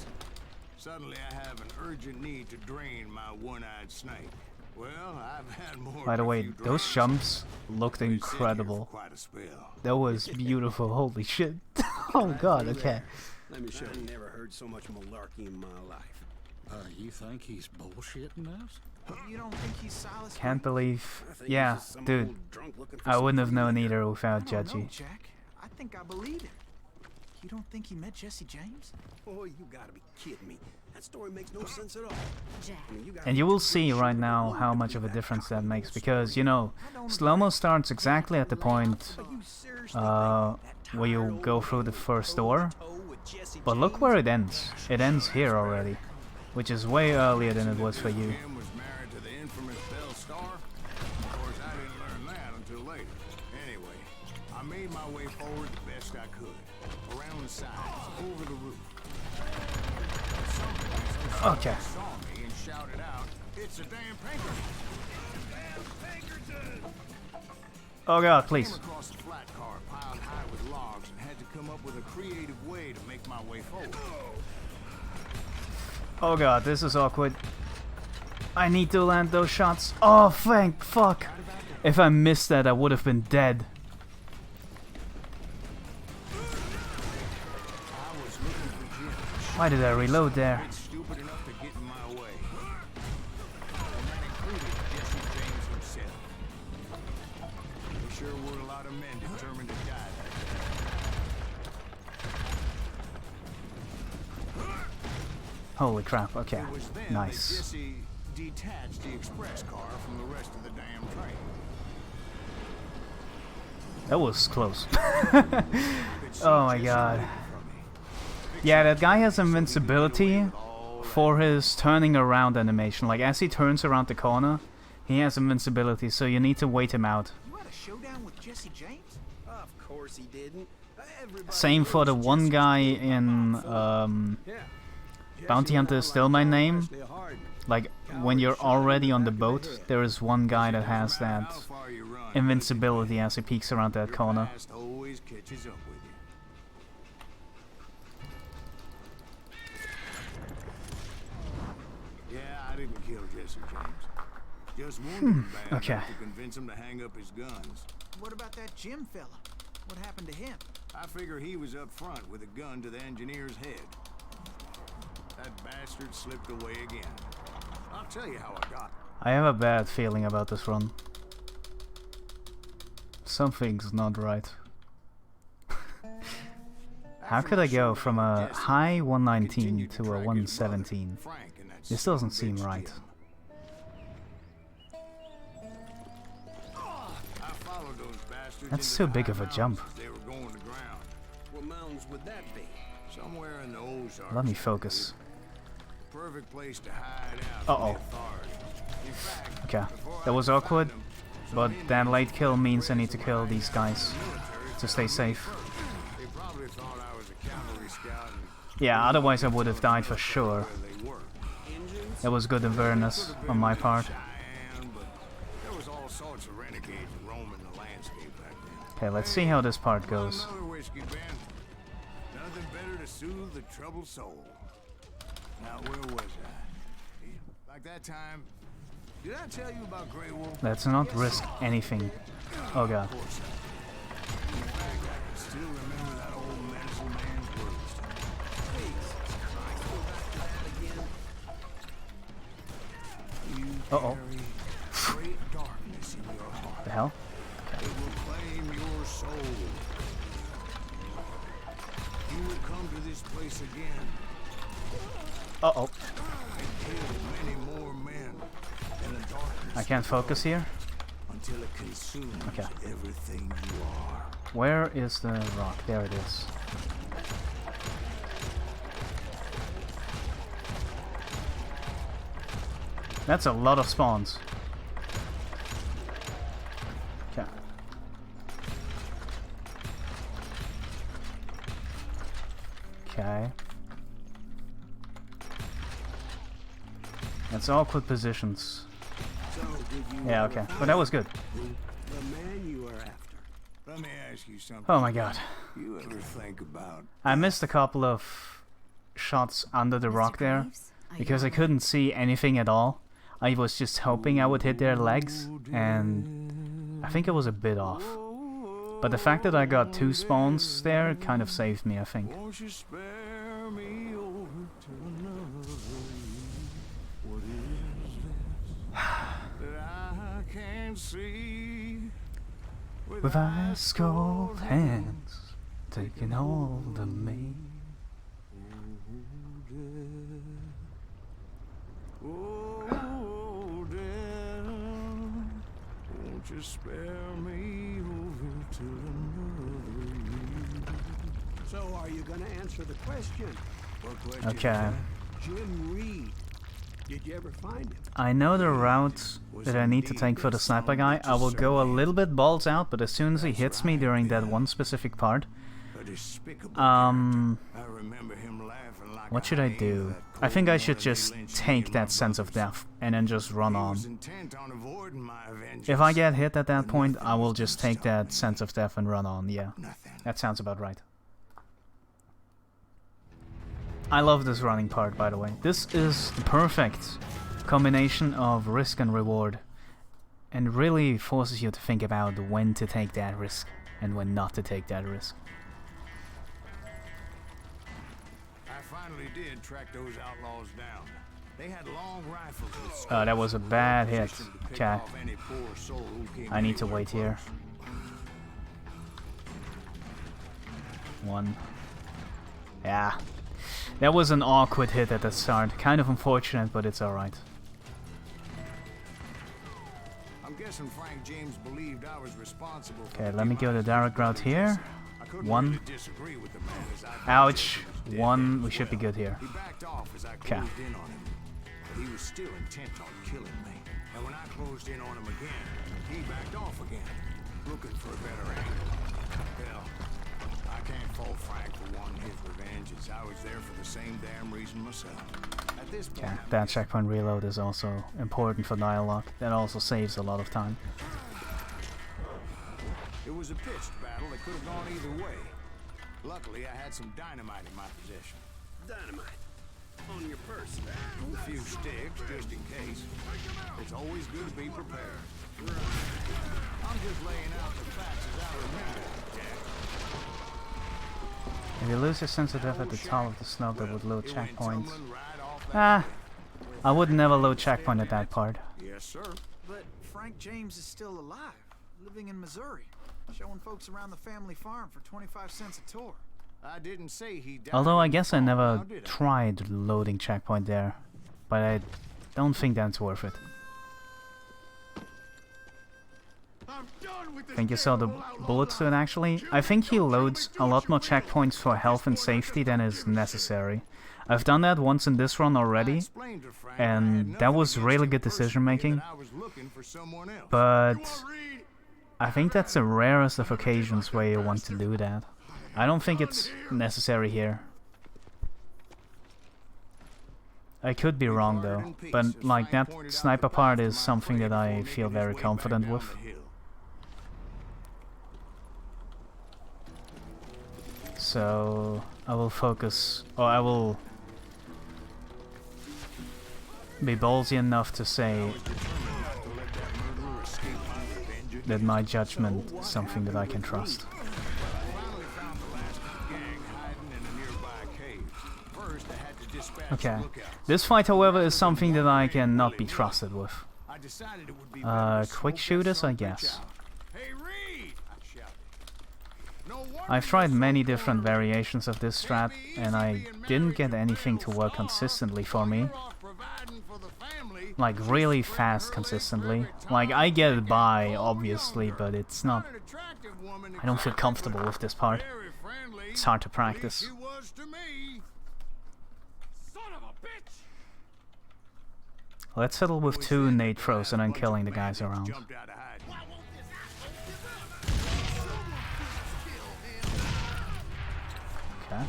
Speaker 2: Suddenly I have an urgent need to drain my one-eyed snake. Well, I've had more.
Speaker 1: By the
Speaker 2: than a
Speaker 1: way,
Speaker 2: few
Speaker 1: those
Speaker 2: drinks.
Speaker 1: jumps looked
Speaker 2: We've sit here for
Speaker 1: incredible.
Speaker 2: quite a spell.
Speaker 1: That was beautiful, holy shit. Oh god, okay.
Speaker 5: Let me show you. Never heard so much malarkey in my life.
Speaker 4: You think he's bullshitting us?
Speaker 3: You don't think he's Silas?
Speaker 1: Can't believe...
Speaker 5: I think
Speaker 1: Yeah,
Speaker 5: he's just some
Speaker 1: dude.
Speaker 5: old drunk looking for
Speaker 1: I
Speaker 5: some
Speaker 1: wouldn't have known
Speaker 5: free liquor.
Speaker 1: either without
Speaker 3: I don't know,
Speaker 1: Judgy.
Speaker 3: Jack. I think I believe it. You don't think he met Jesse James?
Speaker 5: Oh, you gotta be kidding me. That story makes no sense at all.
Speaker 6: Jack.
Speaker 5: I mean, you gotta
Speaker 1: And you
Speaker 5: be
Speaker 1: will
Speaker 5: too
Speaker 1: see
Speaker 5: sure
Speaker 1: right
Speaker 5: of the
Speaker 1: now
Speaker 5: mood
Speaker 1: how
Speaker 5: to
Speaker 1: much of a
Speaker 5: believe that
Speaker 1: difference that
Speaker 5: cockamamie
Speaker 1: makes,
Speaker 5: story.
Speaker 1: because, you know, slow-mo starts exactly at the point
Speaker 5: But you seriously
Speaker 1: uh,
Speaker 5: think that
Speaker 1: where you
Speaker 5: tired
Speaker 1: go
Speaker 5: old
Speaker 1: through the
Speaker 5: man
Speaker 1: first
Speaker 5: toe
Speaker 1: door.
Speaker 5: to toe with Jesse
Speaker 1: But look
Speaker 5: James?
Speaker 1: where it ends. It ends here already, which is way earlier than it was for you.
Speaker 2: Jim was married to the infamous Belle Starr. Of course, I didn't learn that until later. Anyway, I made my way forward the best I could. Around the sides, over the roof.
Speaker 1: Okay.
Speaker 2: Saw me and shouted out, "It's a damn Pinkerton!"
Speaker 1: Oh god,
Speaker 2: Came
Speaker 1: please.
Speaker 2: across a flat car piled high with logs and had to come up with a creative way to make my way forward.
Speaker 1: Oh god, this is awkward. I need to land those shots. Oh, thank fuck. If I missed that, I would have been dead.
Speaker 2: I was looking for Jim.
Speaker 1: Why did I reload there?
Speaker 2: It's stupid enough to get in my way. And that included Jesse James himself. There sure were a lot of men determined to die that day.
Speaker 1: Holy crap, okay.
Speaker 2: It was then that
Speaker 1: Nice.
Speaker 2: Jesse detached the express car from the rest of the damn train.
Speaker 1: That was close.
Speaker 2: Could see
Speaker 1: Oh my
Speaker 2: Jesse
Speaker 1: god.
Speaker 2: waiting for me.
Speaker 1: Yeah, that guy has invincibility for his turning around animation. Like, as he turns around the corner, he has invincibility, so you need to wait him out.
Speaker 3: You had a showdown with Jesse James?
Speaker 5: Of course he didn't. Everybody
Speaker 1: Same for the
Speaker 5: knows
Speaker 1: one
Speaker 5: Jesse
Speaker 1: guy
Speaker 5: James
Speaker 1: in
Speaker 5: Yeah.
Speaker 1: Bounty
Speaker 5: Jesse
Speaker 1: Hunter is
Speaker 5: James
Speaker 1: still my name.
Speaker 5: Ashley Harden.
Speaker 1: Like, when you're already on the boat, there is one guy that has that invincibility as he peeks around that corner.
Speaker 2: Past always catches up with you. Yeah, I didn't kill Jesse James. Just wounded him bad
Speaker 1: okay.
Speaker 2: enough to convince him to hang up his guns.
Speaker 3: What about that Jim fella? What happened to him?
Speaker 2: I figure he was up front with a gun to the engineer's head. That bastard slipped away again. I'll tell you how I got.
Speaker 1: I have a bad feeling about this run. Something's not right. How could I go from a high 119 to a 117? This doesn't seem right. That's too big of a jump.
Speaker 5: What mountains would that be?
Speaker 2: Somewhere in the Ozarks.
Speaker 1: Let me focus.
Speaker 2: Perfect place to hide out.
Speaker 1: Uh-oh. Okay, that was awkward, but that late kill means I need to kill these guys to stay safe.
Speaker 2: They probably thought I was a cavalry scout.
Speaker 1: Yeah, otherwise I would have died for sure. That was good awareness on my part.
Speaker 2: There was all sorts of renegades roaming the landscape back then.
Speaker 1: Okay, let's see how this part goes.
Speaker 2: Another whiskey, Ben. Nothing better to soothe the troubled soul. Now, where was I? Like that time. Did I tell you about Grey Wolf?
Speaker 1: Let's not risk anything. Oh god.
Speaker 2: In fact, I can still remember that old medicine man's words.
Speaker 1: Uh-oh.
Speaker 2: Great darkness in your heart.
Speaker 1: The hell?
Speaker 2: It will claim your soul. You will come to this place again
Speaker 1: Uh-oh.
Speaker 2: and kill many more men in the darkness.
Speaker 1: I can't focus here.
Speaker 2: Until it consumes
Speaker 1: Okay.
Speaker 2: everything you are.
Speaker 1: Where is the rock? There it is. That's a lot of spawns. Okay. Okay. That's awkward positions.
Speaker 5: So, did you
Speaker 1: Yeah,
Speaker 5: ever
Speaker 1: okay. But
Speaker 5: find
Speaker 1: that was good.
Speaker 5: the man you were after?
Speaker 2: Let me ask you something.
Speaker 1: Oh my god.
Speaker 2: You ever think about
Speaker 1: I missed a couple of shots under the rock there because I couldn't see anything at all. I was just hoping I would hit their legs, and I think it was a bit off. But the fact that I got 2 spawns there kind of saved me, I think.
Speaker 2: won't you spare me over to another you? What is this that I can't see
Speaker 1: With ice cold hands, taking hold of me.
Speaker 2: Oh, dear, won't you spare me over to another you?
Speaker 5: So, are you going to answer the question?
Speaker 2: What question?
Speaker 1: Okay.
Speaker 5: Jim Reed. Did you ever find him?
Speaker 1: I know the route that I need to take for the sniper guy. I will go a little bit balls out, but as soon as he hits me during that one specific part,
Speaker 2: A despicable
Speaker 1: I
Speaker 2: remember him laughing like
Speaker 1: what should I do? I think I should just take that sense of death and then just run on. If I get hit at that point, I will just take that sense of death and run on, yeah. That sounds about right. I love this running part, by the way. This is the perfect combination of risk and reward, and really forces you to think about when to take that risk and when not to take that risk.
Speaker 2: I finally did track those outlaws down. They had long rifles with
Speaker 1: Oh, that was a bad hit.
Speaker 2: to pick
Speaker 1: Okay.
Speaker 2: off any poor soul who came
Speaker 1: I need to
Speaker 2: anywhere
Speaker 1: wait here.
Speaker 2: close.
Speaker 1: 1. Yeah. That was an awkward hit at the start. Kind of unfortunate, but it's alright.
Speaker 2: I'm guessing Frank James believed I was responsible for
Speaker 1: Okay,
Speaker 2: the
Speaker 1: let me go the
Speaker 2: demise
Speaker 1: direct
Speaker 2: of
Speaker 1: route
Speaker 2: his
Speaker 1: here.
Speaker 2: business. I couldn't
Speaker 1: One.
Speaker 2: really disagree with the man as I
Speaker 1: Ouch.
Speaker 2: did
Speaker 1: One.
Speaker 2: as
Speaker 1: We should be
Speaker 2: well.
Speaker 1: good here.
Speaker 2: He backed off as I
Speaker 1: Okay.
Speaker 2: closed in on him. But he was still intent on killing me. And when I closed in on him again, he backed off again, looking for a better angle. Hell, I can't fault Frank for wanting his revenge, as I was there for the same damn reason myself. At this point,
Speaker 1: Okay,
Speaker 2: I'm
Speaker 1: that
Speaker 2: just-
Speaker 1: checkpoint reload is also important for dialogue. That also saves a lot of time.
Speaker 2: It was a pitched battle that could have gone either way. Luckily, I had some dynamite in my possession.
Speaker 5: Dynamite. On your person.
Speaker 2: A few sticks, just in case. It's always good to be prepared. I'm just laying out the facts as I remember them, Jack.
Speaker 1: If you lose your sensitive at the top of the snow, that would load
Speaker 2: It went
Speaker 1: checkpoints.
Speaker 2: tumbling right off that
Speaker 1: Ah,
Speaker 2: cliff.
Speaker 1: I would never load checkpoint at that part.
Speaker 2: Yes, sir.
Speaker 3: But Frank James is still alive, living in Missouri, showing folks around the family farm for 25 cents a tour.
Speaker 2: I didn't say he died.
Speaker 1: Although I
Speaker 2: in the
Speaker 1: guess I
Speaker 2: fall,
Speaker 1: never
Speaker 2: now did I?
Speaker 1: tried loading checkpoint there. But I don't think that's worth it. I think you saw the bullets to it actually. I think he loads a lot more checkpoints for health and safety than is necessary. I've done that once in this run
Speaker 2: I
Speaker 1: already,
Speaker 2: explained to Frank I had
Speaker 1: and that
Speaker 2: nothing
Speaker 1: was
Speaker 2: against
Speaker 1: really
Speaker 2: him
Speaker 1: good decision
Speaker 2: personally,
Speaker 1: making.
Speaker 2: that I was looking for someone else.
Speaker 1: But I think that's the rarest of occasions where you want to do that. I don't think it's necessary here. I could be wrong though, but like that sniper part is something that I feel very confident with. So I will focus, or I will be ballsy enough to say that my judgment is something that I can trust. Okay, this fight however is something that I cannot be trusted with. Quick shooters, I guess. I've tried many different variations of this strat, and I didn't get anything to work consistently for me. Like, really fast consistently. Like, I get it by, obviously, but it's not... I don't feel comfortable with this part. It's hard to practice. Let's settle with 2 nade throws and then killing the guys around. Okay.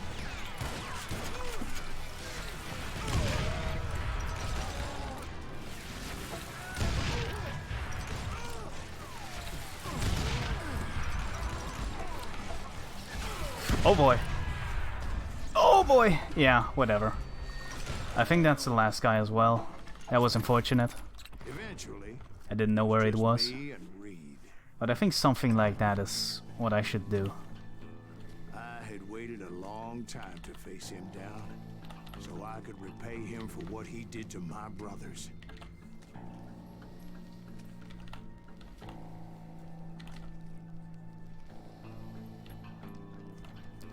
Speaker 1: Oh boy. Oh boy! Yeah, whatever. I think that's the last guy as well. That was unfortunate. I didn't know where it was. But I think something like that is what I should do.
Speaker 2: I had waited a long time to face him down, so I could repay him for what he did to my brothers.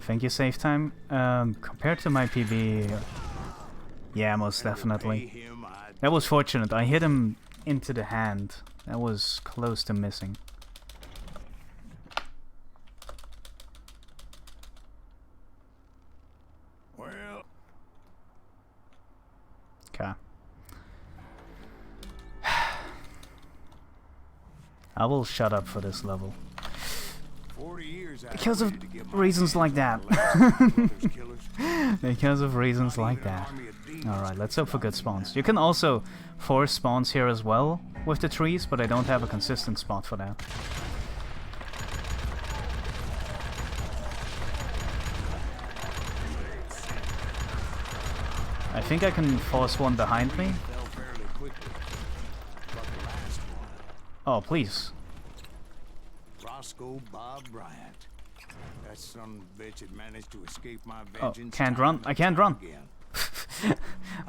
Speaker 1: Thank you, save time. Compared to my PB, yeah, most definitely. That was fortunate. I hit him into the hand. That was close to missing.
Speaker 2: Well,
Speaker 1: Okay. I will shut up for this level.
Speaker 2: 40 years
Speaker 1: Because of reasons like that. Because of reasons like that. Alright, let's hope for good spawns. You can also force spawns here as well with the trees, but I don't have a consistent spot for that. I think I can force one behind me. Oh, please.
Speaker 2: Roscoe Bob Bryant. That son of a bitch had managed to escape my
Speaker 1: Oh,
Speaker 2: vengeance.
Speaker 1: can't
Speaker 2: time
Speaker 1: run.
Speaker 2: and
Speaker 1: I can't
Speaker 2: time
Speaker 1: run.
Speaker 2: again.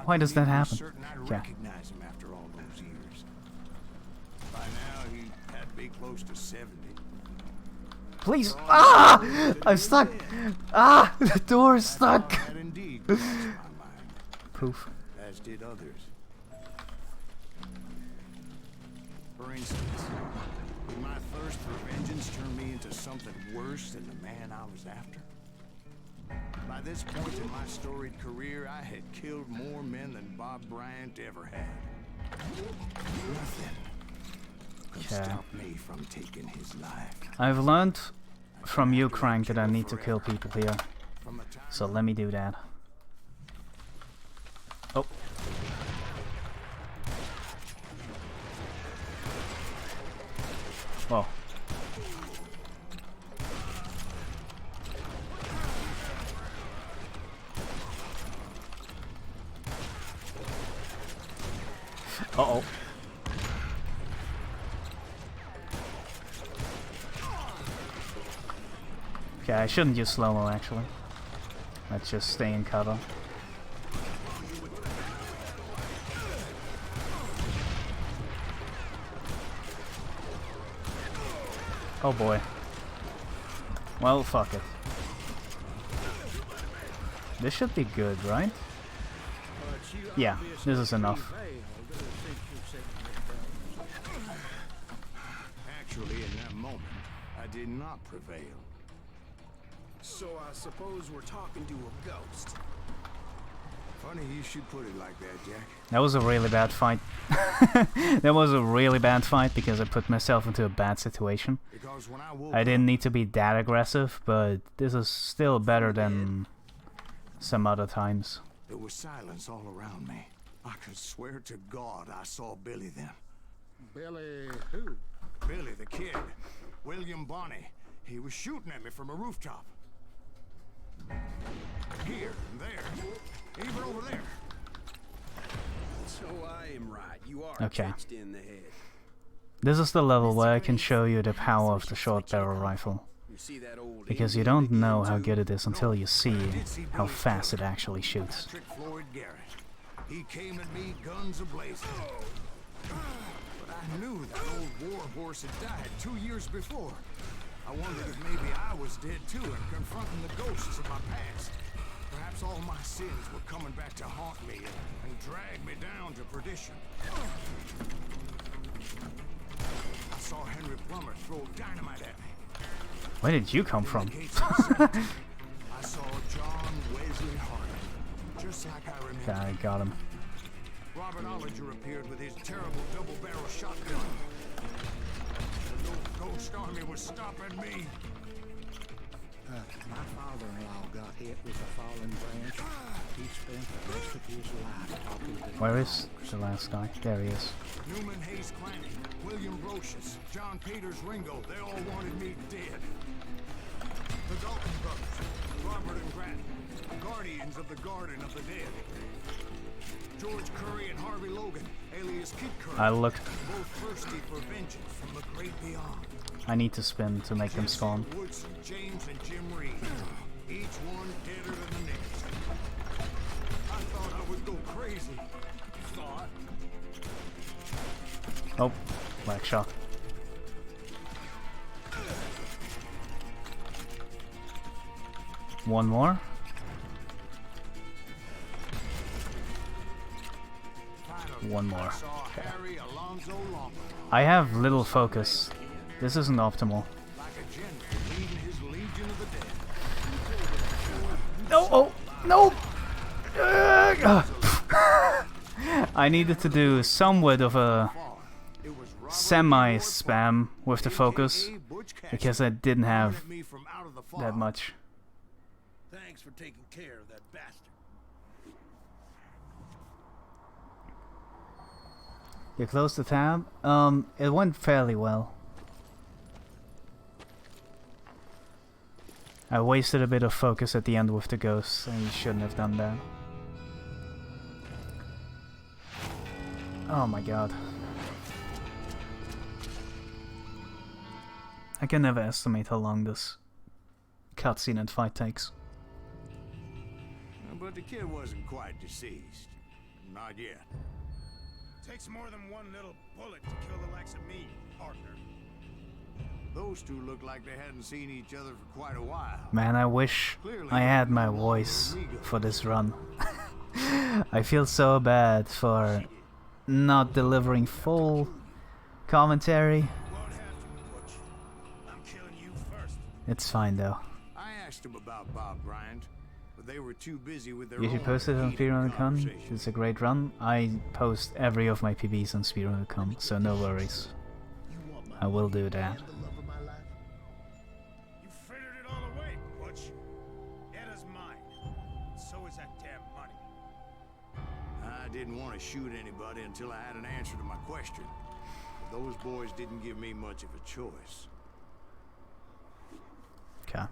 Speaker 1: Why does that
Speaker 2: I
Speaker 1: happen?
Speaker 2: was certain I'd
Speaker 1: Okay.
Speaker 2: recognize him after all those years. By now, he had to be close to 70.
Speaker 1: Please! Ah! I'm stuck! Ah! The door is stuck!
Speaker 2: That indeed crossed my mind,
Speaker 1: Poof.
Speaker 2: as did others. For instance, Did my thirst for vengeance turn me into something worse than the man I was after? By this point in my storied career, I had killed more men than Bob Bryant ever had. Nothing could stop me from taking his life.
Speaker 1: I've learned from you, Crank, that I need to kill people here. So let me do that. Oh. Whoa. Uh-oh. Okay, I shouldn't use slow-mo actually. Let's just stay in cover. Oh boy. Well, fuck it. This should be good, right? Yeah, this is enough.
Speaker 2: Actually, in that moment, I did not prevail.
Speaker 5: So I suppose we're talking to a ghost.
Speaker 2: Funny you should put it like that, Jack.
Speaker 1: That was a really bad fight. That was a really bad fight because I put myself into a bad situation.
Speaker 2: Because when I woke
Speaker 1: I didn't need to be that aggressive, but this is still better than some other times.
Speaker 2: there was silence all around me. I could swear to God I saw Billy then.
Speaker 4: Billy who?
Speaker 2: Billy the kid. William Bonney. He was shooting at me from a rooftop. Here and there. Even over there.
Speaker 5: So I am right. You are
Speaker 1: Okay.
Speaker 5: touched in the head.
Speaker 1: This is the level where I can show you the power of the short barrel rifle.
Speaker 5: You see that old
Speaker 1: Because you don't know how good it is until you see how fast it actually shoots.
Speaker 2: Patrick Floyd Garrett. He came at me guns ablazing. But I knew that old war horse had died 2 years before. I wondered if maybe I was dead too and confronting the ghosts of my past. Perhaps all my sins were coming back to haunt me and drag me down to perdition. I saw Henry Plummer throw dynamite at me.
Speaker 1: Where did you come from?
Speaker 2: I saw John Wesley Hart, just like I remember.
Speaker 1: Okay, I got him.
Speaker 2: Robert Ollinger appeared with his terrible double-barrel shotgun. The old ghost army was stopping me.
Speaker 4: My father-in-law got hit with a fallen branch. He spent the rest of his life talking to
Speaker 1: Where is the last guy? There he is.
Speaker 2: Newman Hayes Clancy, William Brocious, John Peters Ringo, they all wanted me dead. The Dalton brothers, Robert and Grant, guardians of the Garden of the Dead. George Curry and Harvey Logan, alias Kid Curry,
Speaker 1: I look.
Speaker 2: both thirsty for vengeance from the great beyond.
Speaker 1: I need to spin to make them spawn.
Speaker 2: Woodson, James, and Jim Reed, each one deader than the next. I thought I would go crazy. Thought.
Speaker 1: Oh, black shot. One more. One more. Okay.
Speaker 2: Harry Alonzo Longo,
Speaker 1: I have little focus. This isn't optimal.
Speaker 2: like a general leading his legion of the dead.
Speaker 1: No! Oh! No! I needed to do somewhat of a
Speaker 2: It was Robert
Speaker 1: semi-spam with the focus
Speaker 2: A. Butch Cassidy
Speaker 1: because I didn't have
Speaker 2: at me from out of the fog.
Speaker 1: that much.
Speaker 5: Thanks for taking care of that bastard.
Speaker 1: You closed the tab? It went fairly well. I wasted a bit of focus at the end with the ghosts, and you shouldn't have done that. Oh my god. I can never estimate how long this cutscene and fight takes.
Speaker 2: But the kid wasn't quite deceased. Not yet.
Speaker 8: Takes more than one little bullet to kill the likes of me, partner.
Speaker 2: Those two looked like they hadn't seen each other for quite a while.
Speaker 1: Man, I wish I had my voice for this run. I feel so bad for not delivering full commentary. It's fine though.
Speaker 2: I asked them about Bob Bryant, but they were too busy with their
Speaker 1: You should
Speaker 2: own
Speaker 1: post it on
Speaker 2: heated
Speaker 1: speedrun.com.
Speaker 2: conversation.
Speaker 1: It's a great run. I post every of my PBs on speedrun.com, so no worries. I will do that.
Speaker 8: You figured it all away, Butch. Eda's mine. So is that damn money.
Speaker 2: I didn't want to shoot anybody until I had an answer to my question. But those boys didn't give me much of a choice.
Speaker 1: Okay.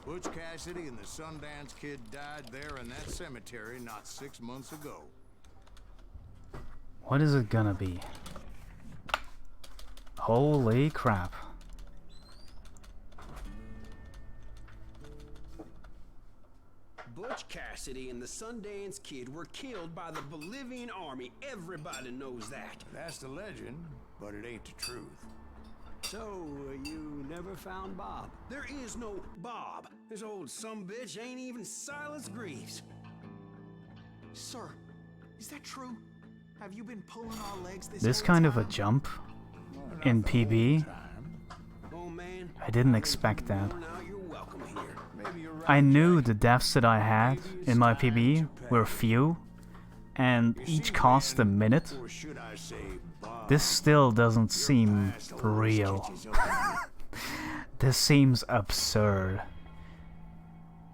Speaker 2: Butch Cassidy and the Sundance Kid died there in that cemetery not 6 months ago.
Speaker 1: What is it gonna be? Holy crap.
Speaker 5: Butch Cassidy and the Sundance Kid were killed by the Bolivian army. Everybody knows that.
Speaker 2: That's the legend, but it ain't the truth.
Speaker 5: So, you never found Bob? There is no Bob. This old sumbitch ain't even Silas Greaves.
Speaker 3: Sir, is that true? Have you been pulling our legs
Speaker 1: This
Speaker 3: whole
Speaker 1: kind of a
Speaker 3: time?
Speaker 1: jump in PB,
Speaker 5: Oh man,
Speaker 1: I didn't expect that.
Speaker 5: now you're welcome here.
Speaker 2: Maybe you're right.
Speaker 1: I knew the deaths that I had in my PB were few, and each cost a minute.
Speaker 2: Or should I say Bob?
Speaker 1: This still doesn't seem real. This seems absurd.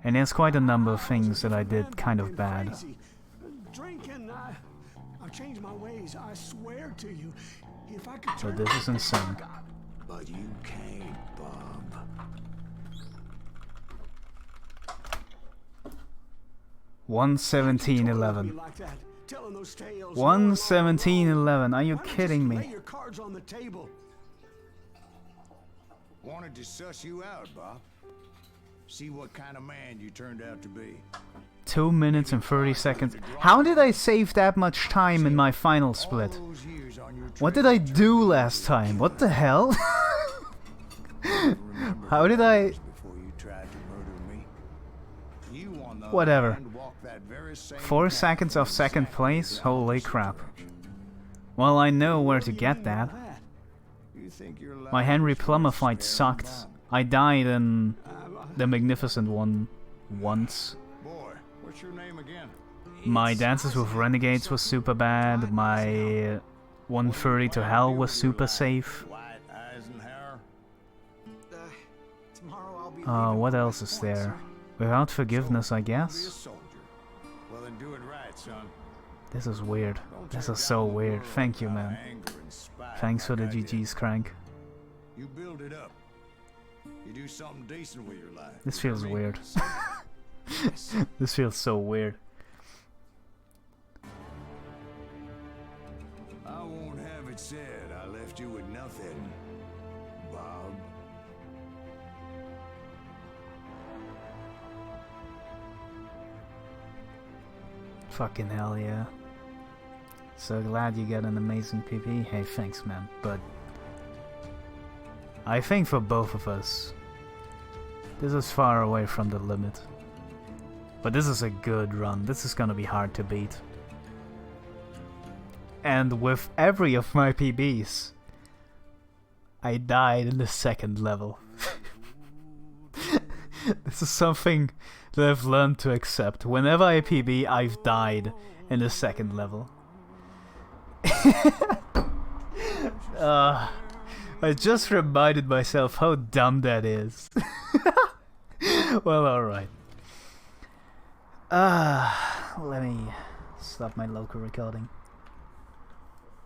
Speaker 1: And there's quite a number of things that I did kind of bad.
Speaker 7: Drinking, I've changed my ways. I swear to you. If I could
Speaker 1: So
Speaker 7: turn
Speaker 1: this is insane.
Speaker 2: But you can't, Bob.
Speaker 1: 117.11.
Speaker 7: like that, telling those tales.
Speaker 1: 117.11. Are you
Speaker 7: Why don't
Speaker 1: kidding
Speaker 7: just lay
Speaker 1: me?
Speaker 7: your cards on the table.
Speaker 2: Wanted to suss you out, Bob. See what kind of man you turned out to be.
Speaker 1: 2 minutes and 30 seconds. How did I save that much time in my final
Speaker 2: All
Speaker 1: split?
Speaker 2: those years on your
Speaker 1: What did
Speaker 2: trail,
Speaker 1: I do last time? What the hell?
Speaker 2: remember
Speaker 1: How did I...
Speaker 2: before you tried to murder me. You on the
Speaker 1: Whatever.
Speaker 2: other hand, walked that very same
Speaker 1: 4
Speaker 2: path
Speaker 1: seconds of
Speaker 2: in
Speaker 1: second
Speaker 2: exactly
Speaker 1: place?
Speaker 2: the
Speaker 1: Holy
Speaker 2: opposite
Speaker 1: crap.
Speaker 2: direction.
Speaker 1: Well, I know where to get that.
Speaker 2: You think your
Speaker 1: My Henry
Speaker 2: lives
Speaker 1: Plummer
Speaker 2: were
Speaker 1: fight
Speaker 2: sparing,
Speaker 1: sucked.
Speaker 2: Bob?
Speaker 1: I died in the Magnificent one once.
Speaker 2: Boy, what's your name again?
Speaker 1: My Dances with Renegades was super bad. My 130 to Hell was super safe.
Speaker 2: White Eisenhower.
Speaker 3: Tomorrow I'll be
Speaker 1: What
Speaker 3: leaving
Speaker 1: else
Speaker 3: West
Speaker 1: is
Speaker 3: Point,
Speaker 1: there?
Speaker 3: sir.
Speaker 1: Without Forgiveness, I
Speaker 2: Be a
Speaker 1: guess.
Speaker 2: soldier. Well, then do it right, son.
Speaker 1: This is weird.
Speaker 2: Don't
Speaker 1: This
Speaker 2: turn
Speaker 1: is so
Speaker 2: down the
Speaker 1: weird.
Speaker 2: world
Speaker 1: Thank you,
Speaker 2: out of
Speaker 1: man.
Speaker 2: anger and spite
Speaker 1: Thanks for the
Speaker 2: like I did.
Speaker 1: GG's, Crank.
Speaker 2: You build it up. You do something decent with your life.
Speaker 1: This
Speaker 2: You know
Speaker 1: feels
Speaker 2: what I mean?
Speaker 1: weird. This feels so weird.
Speaker 2: I won't have it said I left you with nothing, Bob.
Speaker 1: Fucking hell, yeah. So glad you got an amazing PP. Hey, thanks, man. But I think for both of us, this is far away from the limit. But this is a good run. This is gonna be hard to beat. And with every of my PBs, I died in the second level. This is something that I've learned to accept. Whenever I PB, I've died in the second level. I just reminded myself how dumb that is. Well, alright. Let me stop my local recording.